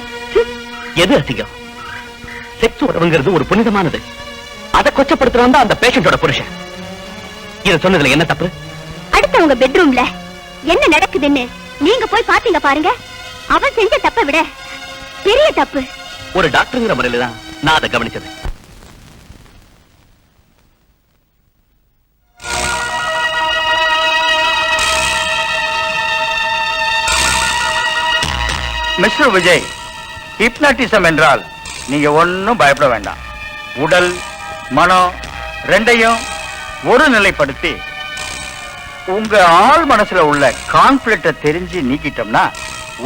எது அசிங்கம்? செக்ஸ் உறவுங்கிறது ஒரு புனிதமானது. அதை கொச்சப்படுத்துறவன் தான் அந்த பேஷண்டோட புருஷன். இத சொன்னதுல என்ன தப்பு? அடுத்தவங்க பெட்ரூம்ல என்ன நடக்குதுன்னு நீங்க போய் பாத்தீங்க பாருங்க. அவன் செஞ்ச தப்பை விட பெரிய தப்பு. ஒரு டாக்டருங்கிற முறையில தான் நான் அதை கவனிச்சது. மிஸ்டர் விஜய், ஹிப்னாட்டிசம் என்றால் நீங்க ஒன்னும் பயப்பட வேண்டாம். உடல் மனம் ரெண்டையும் ஒரு நிலைப்படுத்தி உங்க ஆள் மனசுல உள்ள கான்ஃபிளிக்ட தெரிஞ்சு நீக்கிட்டோம்னா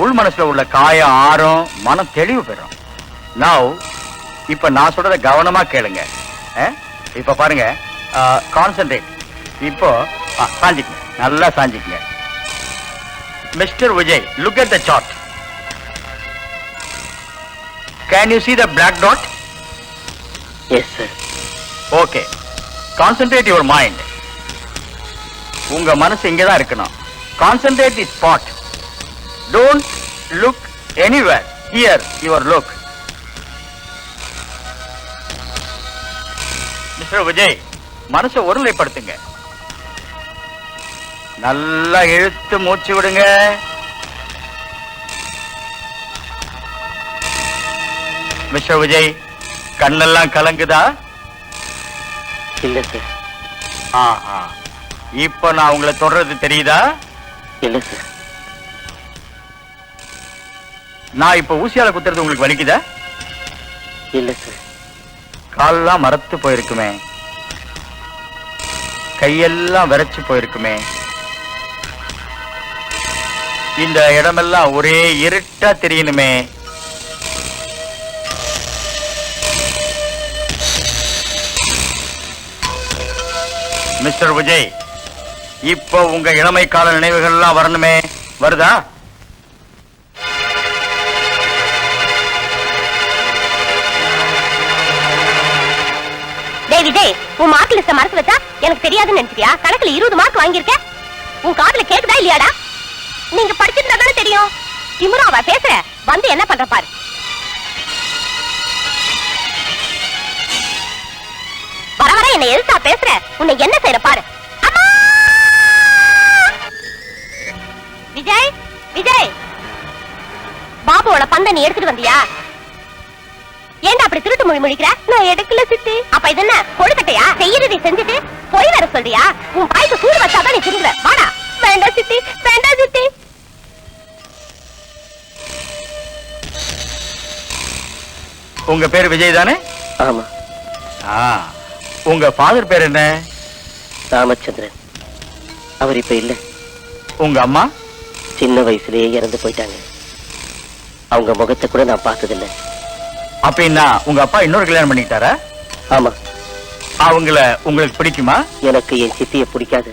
உள் மனசுல உள்ள காயம் ஆறும், மனம் தெளிவு பெறும். நவ் இப்ப நான் சொல்றத கவனமா கேளுங்க. இப்ப பாருங்க, கான்சென்ட்ரேட். இப்போ சாஞ்சிக்கங்க, நல்லா சாஞ்சிக்கங்க. Mister Vijay, look at the chart. Can you see the black dot? Yes, sir. Okay. Concentrate your mind. உங்க மனசு இங்க தான் இருக்கணும். Concentrate the spot. Don't look anywhere. Here your look. Mr. Vijay, மனசை ஒருநிலைப்படுத்துங்க. நல்லா இழுத்து மூச்சு விடுங்க. மிஸ்டர் விஜய், கண்ணெல்லாம் கலங்குதா? இல்ல சார். ஆஹா, இப்ப நான் உங்களை தொடர்றது தெரியுதா? இல்ல சார். நான் இப்ப ஊசியால குத்துறது உங்களுக்கு வலிக்குதா? இல்ல சார். காலெல்லாம் மரத்து போயிருக்குமே, கையெல்லாம் விரைச்சு போயிருக்குமே, இந்த இடமெல்லாம் ஒரே இருட்டா தெரியணுமே. மிஸ்டர் விஜய், இப்போ உங்க இளமை கால நினைவுகள் எல்லாம் வரணுமே, வருதா? டேய் விஜய், உன் மார்க் லிஸ்ட மறந்து வச்சா எனக்கு தெரியாதுன்னு நினைச்சியா? கணக்குல 20 மார்க் வாங்கியிருக்க. உன் காதுல கேக்குதா இல்லையாடா? நீங்க படிச்சிருந்தா தானே தெரியும். திமிரா அவ பேசுற, வந்து என்ன பண்ற பாரு. வர வர என்ன எதிர்த்தா பேசுற, உன்னை என்ன செய்யற பாரு. அம்மா! விஜய், விஜய், பாபுவோட பந்த நீ எடுத்துட்டு வந்தியா? ஏண்டா அப்படி திருட்டு மொழி முழிக்கிற? நான் எடுக்கல சித்தி. அப்ப இது என்ன கொழுக்கட்டையா? செய்யறதை செஞ்சுட்டு போய் வர சொல்றியா? உன் பாய்க்கு சூடு வச்சாதான் நீ திருடுவ. வாடா. வேண்டாம் சித்தி, வேண்டாம் சித்தி. உங்க பேர் விஜய் தானே? ஆமா. உங்க ஃபாதர் பேர் என்ன? ராமச்சந்திரன். அவர் இப்ப இல்ல. உங்க அம்மா? சின்ன வயசுலயே இறந்து போயிட்டாங்க. அவங்க முகத்தை கூட நான் பார்த்ததில்ல. அப்படின்னா உங்க அப்பா இன்னொரு கல்யாணம் பண்ணிக்கிட்டாரா? ஆமா. அவங்கள உங்களுக்கு பிடிக்குமா? எனக்கு என் சித்திய பிடிக்காது.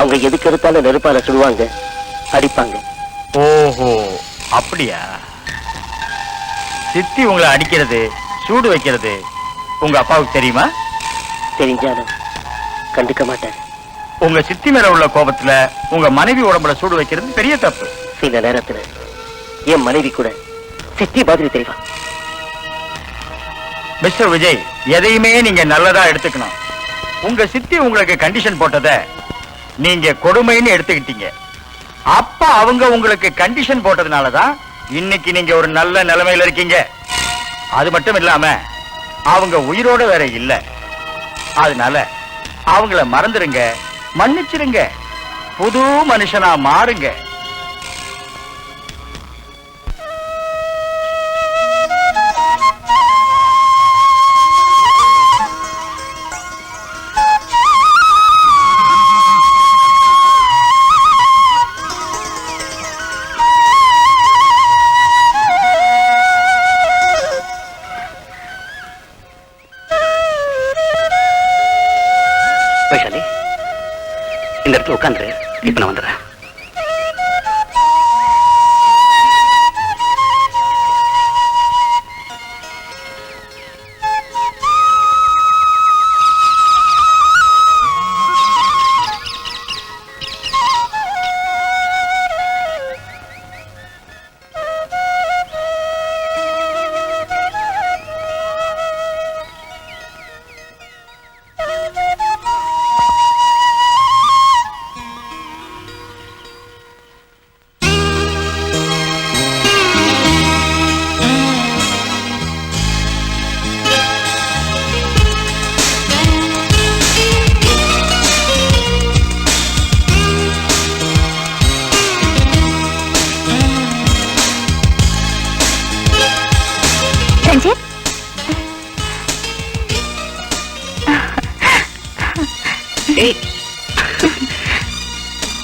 அவங்க எதுக்கு எடுத்தாலும் நெருப்பால சுடுவாங்க, அடிப்பாங்க. ஓஹோ, அப்படியா? சித்தி உங்களை அடிக்கிறது, சூடு வைக்கிறது உங்க அப்பாவுக்கு தெரியுமா? தெரிஞ்சாலும் கண்டுக்க மாட்டார். உங்க சித்தி மேல உள்ள கோபத்துல உங்க மனைவி உடம்புல சூடு வைக்கிறது பெரிய தப்பு. சில நேரத்துல என் மனைவி கூட சித்தி மாதிரி தெரிவா. மிஸ்டர் விஜய், எதையுமே நீங்க நல்லதா எடுத்துக்கணும். உங்க சித்தி உங்களுக்கு கண்டிஷன் போட்டத நீங்க கொடுமைன்னு எடுத்துக்கிட்டீங்க. அப்ப அவங்க உங்களுக்கு கண்டிஷன் போட்டதுனாலதான் இன்னைக்கு நீங்க ஒரு நல்ல நிலைமையில இருக்கீங்க. அது மட்டும் இல்லாம அவங்க உயிரோட வேற இல்ல. அதனால அவங்கள மறந்துருங்க, மன்னிச்சிருங்க, புது மனுஷனா மாறுங்க. வைஷாலி, இந்த இடத்துல உட்காந்துரு. இப்ப நான் வந்துடுறேன்.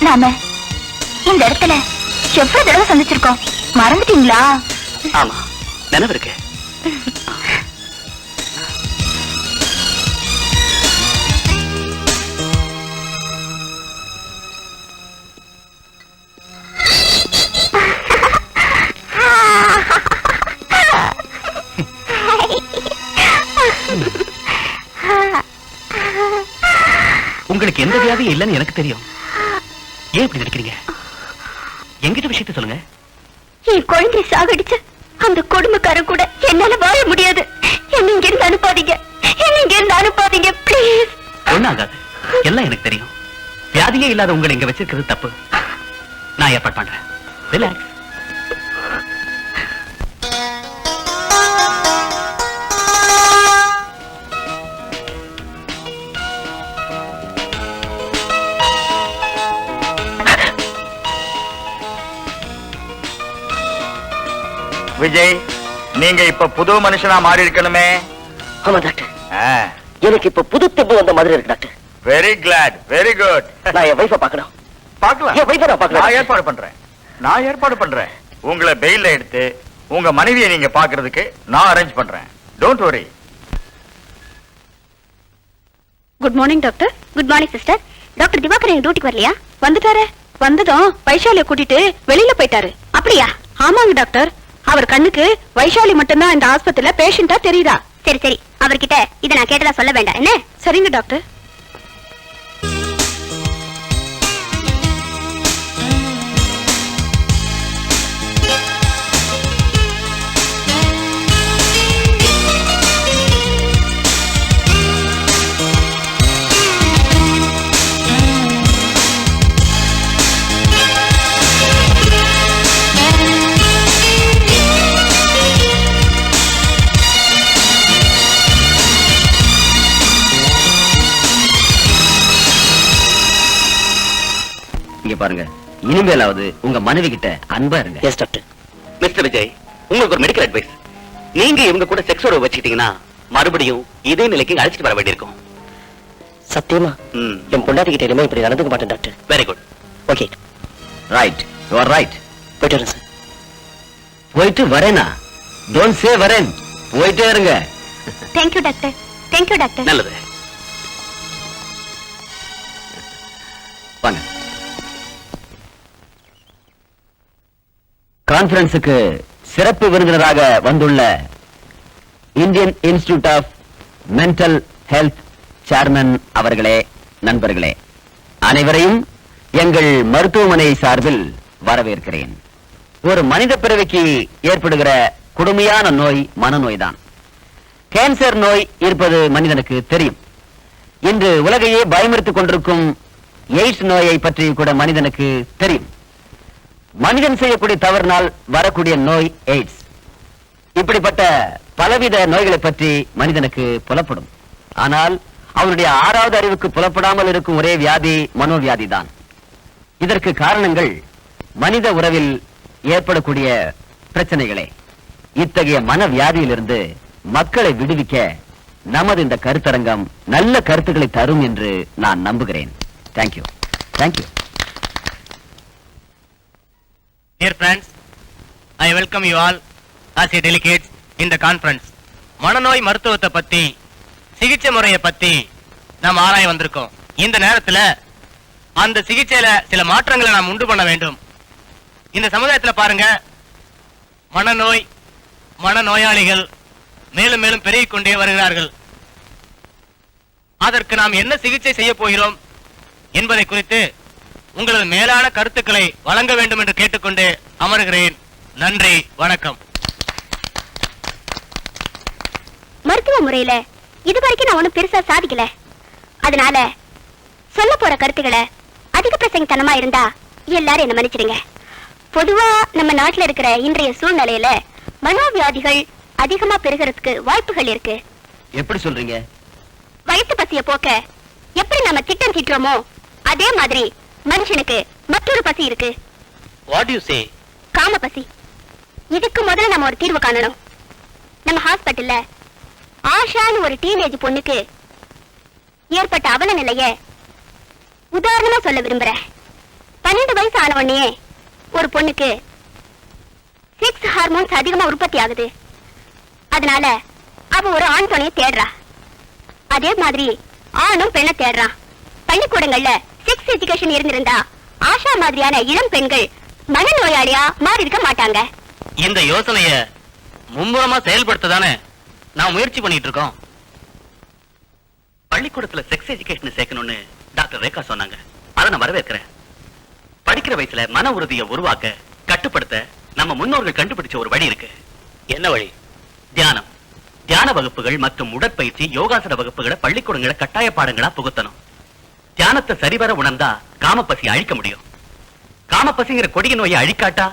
நாம இந்த இடத்துல எவ்வளவு தடவை சந்திச்சிருக்கோம், மறந்துட்டீங்களா? ஆமா, நினைவு இருக்கு. உங்களுக்கு எந்த வியாதியும் இல்லைன்னு எனக்கு தெரியும். ஏன் இப்படி நினைக்கிறீங்க? எங்கிட்ட விஷயத்த சொல்லுங்க. என் குழந்தை சாகடிச்சு அந்த கொடுமைக்காரன் கூட என்னால வாழ முடியாது. என்ன இங்க இருந்து அனுப்பாதீங்க, என்ன இங்க இருந்து அனுப்பாதீங்க ப்ளீஸ். ஒண்ணாகாது, எல்லாம் எனக்கு தெரியும். வியாதியே இல்லாத உங்களை இங்க வச்சிருக்கிறது தப்பு. நான் ஏற்பாடு பண்றேன். ரிலாக்ஸ். விஜய், நீங்க இப்ப புது மனுஷனா மாறி இருக்கணுமே. ஆமா டாக்டர், எனக்கு இப்ப புது தெம்பு வந்த மாதிரி இருக்கு doctor. Very glad, very good. நான் என் வைஃபை பார்க்கணும். பார்க்கலாம். என் வைஃபை நான் நான் பார்க்கணும். ஏற்பாடு பண்றேன். உங்களை பெயில்ல எடுத்து உங்க மனைவியை நீங்க பாக்குறதுக்கு நான் அரேஞ்ச் பண்றேன். Don't worry. Good morning doctor. Good morning sister. Doctor Divakar எங்க டியூட்டிக்கு வரலையா? வந்துட்டாரு. வந்ததும் வைஷாலிய கூட்டிட்டு வெளியில போயிட்டாரு. அப்படியா? ஆமாங்க டாக்டர். அவர் கண்ணுக்கு வைஷாலி மட்டும்தான் இந்த ஆஸ்பத்திரியில பேஷண்டா தெரியுதா? சரி சரி, அவர்கிட்ட இதை நான் கேட்டதா சொல்ல வேண்டாம் என்ன? சரிங்க டாக்டர். இங்க பாருங்க, இனிமேலாவது உங்க மனைவி கிட்ட அன்பா இருங்க. Yes doctor. மிஸ்டர் விஜய், உங்களுக்கு ஒரு மெடிக்கல் அட்வைஸ். நீங்க இவங்க கூட செக்ஸ் உறவு வச்சுக்கிட்டீங்கன்னா மறுபடியும் இதே நிலைக்கு அழைச்சிட்டு வர வேண்டியிருக்கும். சத்தியமா என் பொண்டாட்டி கிட்ட இனிமே இப்படி நடந்துக்க மாட்டேன் doctor. Very good. Okay. Right, you are right. போயிட்டு வரேன் சார். போயிட்டு வரேனா? டோன்ட் சே வரேன், போயிட்டே இருங்க. Thank you doctor. Thank you doctor. நல்லது. வாங்க. கான்ஃபரன்ஸுக்கு சிறப்பு விருந்தினராக வந்துள்ள Indian Institute of Mental Health chairman அவர்களே, நண்பர்களே, அனைவரையும் எங்கள் மருத்துவமனை சார்பில் வரவேற்கிறேன். ஒரு மனித பிறவிக்கு ஏற்படுகிற கொடுமையான நோய் மனநோய் தான். கேன்சர் நோய் இருப்பது மனிதனுக்கு தெரியும். இன்று உலகையே பயமுறுத்திக் கொண்டிருக்கும் எய்ட்ஸ் நோயை பற்றி கூட மனிதனுக்கு தெரியும். மனிதன் செய்யக்கூடிய தவறினால் வரக்கூடிய நோய் எய்ட்ஸ். இப்படிப்பட்ட பலவித நோய்களை பற்றி மனிதனுக்கு புலப்படும். ஆனால் அவனுடைய 6வது அறிவுக்கு புலப்படாமல் இருக்கும் ஒரே வியாதி மனோவியாதி தான். இதற்கு காரணங்கள் மனித உறவில் ஏற்படக்கூடிய பிரச்சனைகளே. இத்தகைய மனவியாதியிலிருந்து மக்களை விடுவிக்க நமது இந்த கருத்தரங்கம் நல்ல கருத்துக்களை தரும் என்று நான் நம்புகிறேன். Thank you. Thank you. Dear friends, I welcome you all as a delegates in the conference. மனநோய் மருத்துவத்தை பத்தி, சிகிச்சை முறையை பத்தி நாம் ஆராய வந்திருக்கோம். இந்த நேரத்துல அந்த சிகிச்சையில சில மாற்றங்களை நாம் உண்டு பண்ண வேண்டும். இந்த சமுதாயத்துல பாருங்க, மனநோய், மனநோயாளிகள் மேலும் மேலும் பெருகிக் கொண்டே வருகிறார்கள். அதற்கு நாம் என்ன சிகிச்சை செய்ய போகிறோம் என்பதை குறித்து உங்களது மேலான கருத்துக்களை வழங்க வேண்டும் என்று கேட்டுக்கொண்டு அமர்கிறேன். நன்றி, வணக்கம். மருத்துவ முறையில இதுவரைக்கும் நான் ஒண்ணும் பெருசா சாதிக்கல. அதனால சொல்ல போற கருத்துக்களை அதிக பிரசங்கத்தனமா இருந்தா எல்லாரும் என்ன மன்னிச்சிடுங்க. பொதுவா நம்ம நாட்டுல இருக்கிற இன்றைய சூழ்நிலையில மனோவியாதிகள் அதிகமா பெருகிறதுக்கு வாய்ப்புகள் இருக்கு. எப்படி சொல்றீங்க? வயிற்று பசிய போக்க எப்படி நம்ம திட்டம் தீட்டுறோமோ அதே மாதிரி மனுஷனுக்கு மற்றொரு பசி இருக்கு. What do you say? காம பசி. இதுக்கு முதல்ல நம்ம ஒரு தீர்வு காணணும். நம்ம ஹாஸ்பிட்டல்ல ஆஷான்னு ஒரு டீனேஜ் பொண்ணுக்கு ஏற்பட்ட அவல நிலைய உதாரணமா சொல்ல விரும்புறேன். 12 வயசு ஆன உடனே ஒரு பொண்ணுக்கு செக்ஸ் ஹார்மோன்ஸ் அதிகமா உற்பத்தி ஆகுது. அதனால அவ ஒரு ஆண் துணையை தேடுறா. அதே மாதிரி ஆணும் பெண்ணை தேடுறான். பள்ளிக்கூடங்கள்ல செக்ஸ் எஜுகேஷன் இருந்திருந்தா ஆஷா மாதிரியான இளம் பெண்கள் மனநோயாளியா மாறி இருக்க மாட்டாங்க. இந்த யோசனைய மும்முரமா செயல்படுத்ததானே நான் முயற்சி பண்ணிட்டு இருக்கோம். பள்ளிக்கூடத்துல செக்ஸ் எஜுகேஷன் சேர்க்கணும்னு டாக்டர் ரேகா சொன்னாங்க. அதை நான் வரவேற்கிறேன். படிக்கிற வயசுல மன உறுதியை உருவாக்க, கட்டுப்படுத்த நம்ம முன்னோர்கள் கண்டுபிடிச்ச ஒரு வழி இருக்கு. என்ன வழி? தியானம். தியான வகுப்புகள் மற்றும் உடற்பயிற்சி, யோகாசன வகுப்புகளை பள்ளிக்கூடங்களை கட்டாய பாடங்களா புகுத்தணும். தியானத்தை சரிவர உணர்ந்தா காமப்பசி அழிக்க முடியும். காமப்பசிங்கிற கொடிய நோயை அழிக்காட்டா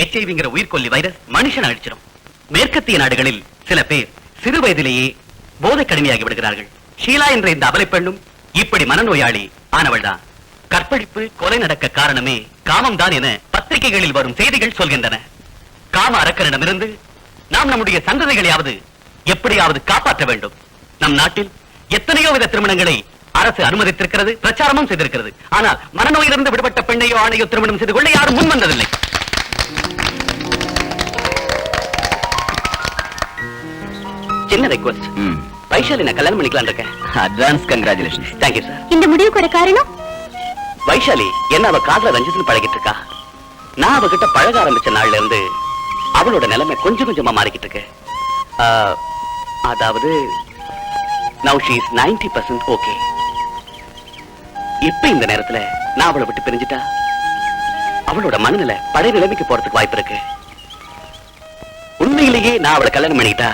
HIV உயிர்கொல்லி வைரஸ் மனுஷன் அழிச்சிடும். மேற்கத்திய நாடுகளில் சில பேர் சிறு வயதிலேயே போதை கடுமையாகி விடுகிறார்கள். ஷீலா என்ற இந்த அபலை பெண்ணும் இப்படி மனநோயாளி ஆனவள் தான். கற்பழிப்பு, கொலை நடக்க காரணமே காமம் தான் என பத்திரிகைகளில் வரும் செய்திகள் சொல்கின்றன. காம அரக்கனிடமிருந்து நாம் நம்முடைய சந்ததிகளையாவது எப்படியாவது காப்பாற்ற வேண்டும். நம் நாட்டில் எத்தனையோ வித திருமணங்களை அரசு அனுமதித்திருக்கிறது, பிரச்சாரமும் செய்திருக்கிறது. ஆனால் மனநோயிலிருந்து விடுபட்ட பெண்ணையோ ஆணையோ திருமணம் செய்து கொள்ள யாரும் முன் வந்ததில்லை. சின்ன ரெக்வஸ்ட், வைஷாலி நான் கல்யாணம் பண்ணிக்கலாம் இருக்கேன். Advance congratulation. Thank you sir. இந்த முடிவுக்கு ஒரு காரணம் வைஷாலி என்ன அவ காதல ரஞ்சித்னு பழகிட்டு இருக்கா. நான் அவகிட்ட பழக ஆரம்பிச்ச நாள்ல இருந்து அவளோட நிலைமை கொஞ்சம் கொஞ்சமா மாறிக்கிட்டு இருக்கு. அதாவது now she is 90% okay. இப்ப இந்த நேரத்துல நான் அவளை விட்டு பிரிஞ்சுட்டா அவளோட மனநிலை பழைய நிலைமைக்கு போறதுக்கு வாய்ப்பு இருக்கு. உண்மையிலேயே நான் அவளை கல்யாணம் பண்ணிட்டா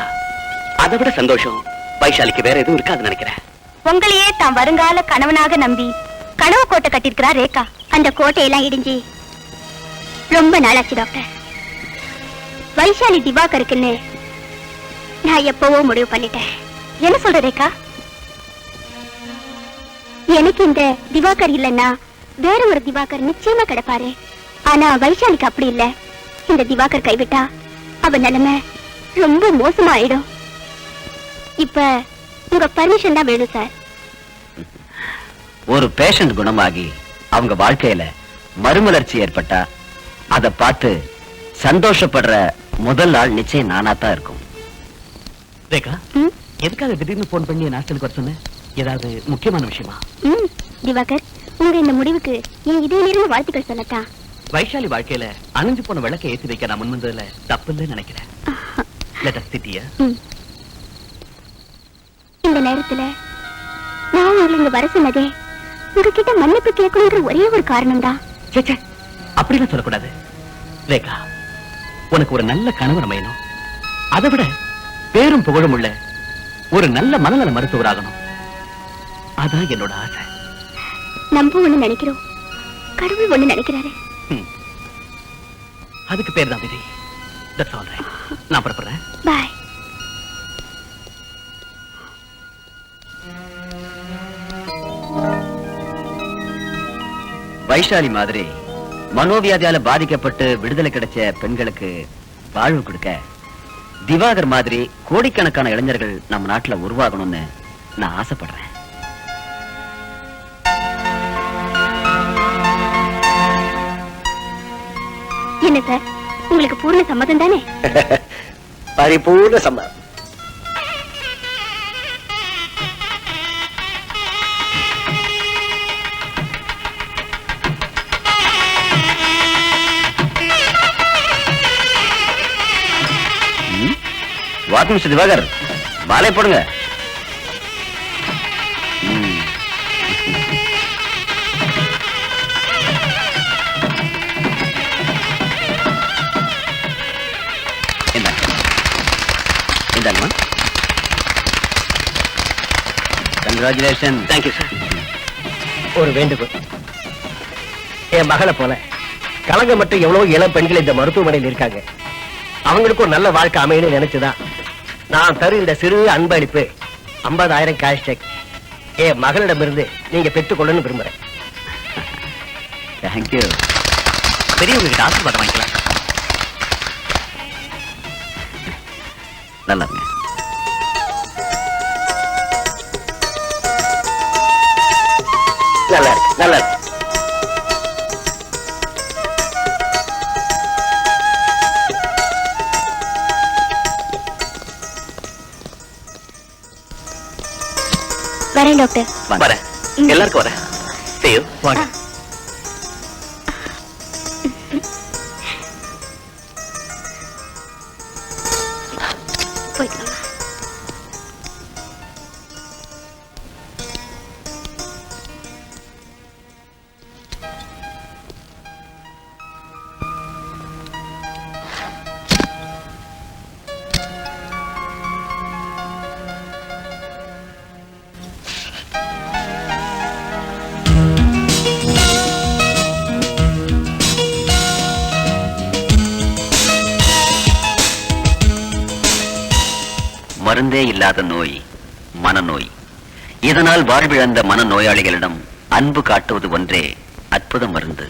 அதை விட சந்தோஷம் வைஷாலிக்கு வேற எதுவும் இருக்காதுன்னு நினைக்கிறேன். உங்களையே தான் வருங்கால கணவனாக நம்பி கனவு கோட்டை கட்டிருக்கிறா ரேகா. அந்த கோட்டையெல்லாம் இடிஞ்சு ரொம்ப நாளாச்சு டாக்டர். வைஷாலி திவாகருக்குன்னு நான் எப்பவோ முடிவு பண்ணிட்டேன். என்ன சொல்ற ரேகா? எனக்கு இந்த திவாகர் இல்லைன்னா வேற ஒரு திவாகர் நிச்சயமா கிடைப்பாரு. ஆனா வைஷாலிக்கு அப்படி இல்ல. இந்த திவாகர் கைவிட்டா அவ நிலைமை ரொம்ப மோசமாயிடும். இப்ப உங்க பர்மிஷன் தான் வேணும் சார். ஒரு பேஷண்ட் குணமாகி அவங்க வாழ்க்கையில மறுமலர்ச்சி ஏற்பட்டா அதை பார்த்து சந்தோஷப்படுற முதல் நாள் நிச்சயம் நானாத்தான் இருக்கும். ரேகா, எதுக்காக திடீர்னு போன் பண்ணி ஹாஸ்டலுக்கு வர சொன்ன? ஏதாவது முக்கியமான விஷயமா? திவாகர், உங்க இந்த முடிவுக்கு என் இடையிலிருந்து வாழ்த்துக்கள் சொல்லத்தான். வைஷாலி வாழ்க்கையில அணிஞ்சு போன விளக்கை ஏற்றி வைக்க நான் முன்வந்ததுல தப்பு இல்லைன்னு நினைக்கிறேன். Let us sit here. இந்த நேரத்துல நான் உங்களை இங்க வர சொன்னதே உங்ககிட்ட மன்னிப்பு கேட்கணுங்கிற ஒரே ஒரு காரணம் தான். அப்படிலாம் சொல்லக்கூடாது ரேகா. உனக்கு ஒரு நல்ல கணவர் அமையணும். அதை விட பேரும் புகழும் உள்ள ஒரு நல்ல மனநல மருத்துவராகணும். அதான் என்னோட ஆசை. நம்ப ஒண்ணு நினைக்கிறோம், கடவுள் ஒண்ணு நினைக்கிறாரு. அதுக்கு பேர் தான் விதி. That's all right. நான் புறப்படுறேன். பாய். வைஷாலி மாதிரி மனோவியாதியால பாதிக்கப்பட்டு விடுதலை கிடைச்ச பெண்களுக்கு வாழ்வு கொடுக்க திவாகர் மாதிரி கோடிக்கணக்கான இளைஞர்கள் நம்ம நாட்டுல உருவாகணும்னு நான் ஆசைப்படுறேன். என்ன சார், உங்களுக்கு பூர்ண சம்மதம் தானே? பரிபூர்ண சம்மதம். வாட் மிஸ்டர் திவாகர், மாலை போடுங்க. இந்தாங்கம்மா. கங்க்ராச்சுலேஷன். Thank you sir. ஒரு வேண்டுகோள், என் மகளை போல கலங்க மட்டும் எவ்வளவு இளம் பெண்கள் இந்த மருத்துவமனையில் இருக்காங்க. அவங்களுக்கு ஒரு நல்ல வாழ்க்கை அமையணும்னு நினைச்சுதான் நான் தரும் இந்த சிறு அன்பளிப்பு 50,000 கேஷ் செக் என் மகளிடமிருந்து நீங்க பெற்றுக்கொள்ளணும்னு விரும்புறேன். தேங்க்யூ. பெரியவங்க கிட்ட ஆசீர்வாதம் வாங்கிக்கலாம். நல்லா இருங்க. நல்லா இருக்கு, நல்லா இருக்கு. வரேன் டாக்டர். வரேன். எல்லாருக்கும் வரேன். See you. வாங்க. போயிட்டு வாங்க. மருந்தே இல்லாத நோய் மனநோய். இதனால் வாழ்விழந்த மனநோயாளிகளிடம் அன்பு காட்டுவது ஒன்றே அற்புத மருந்து.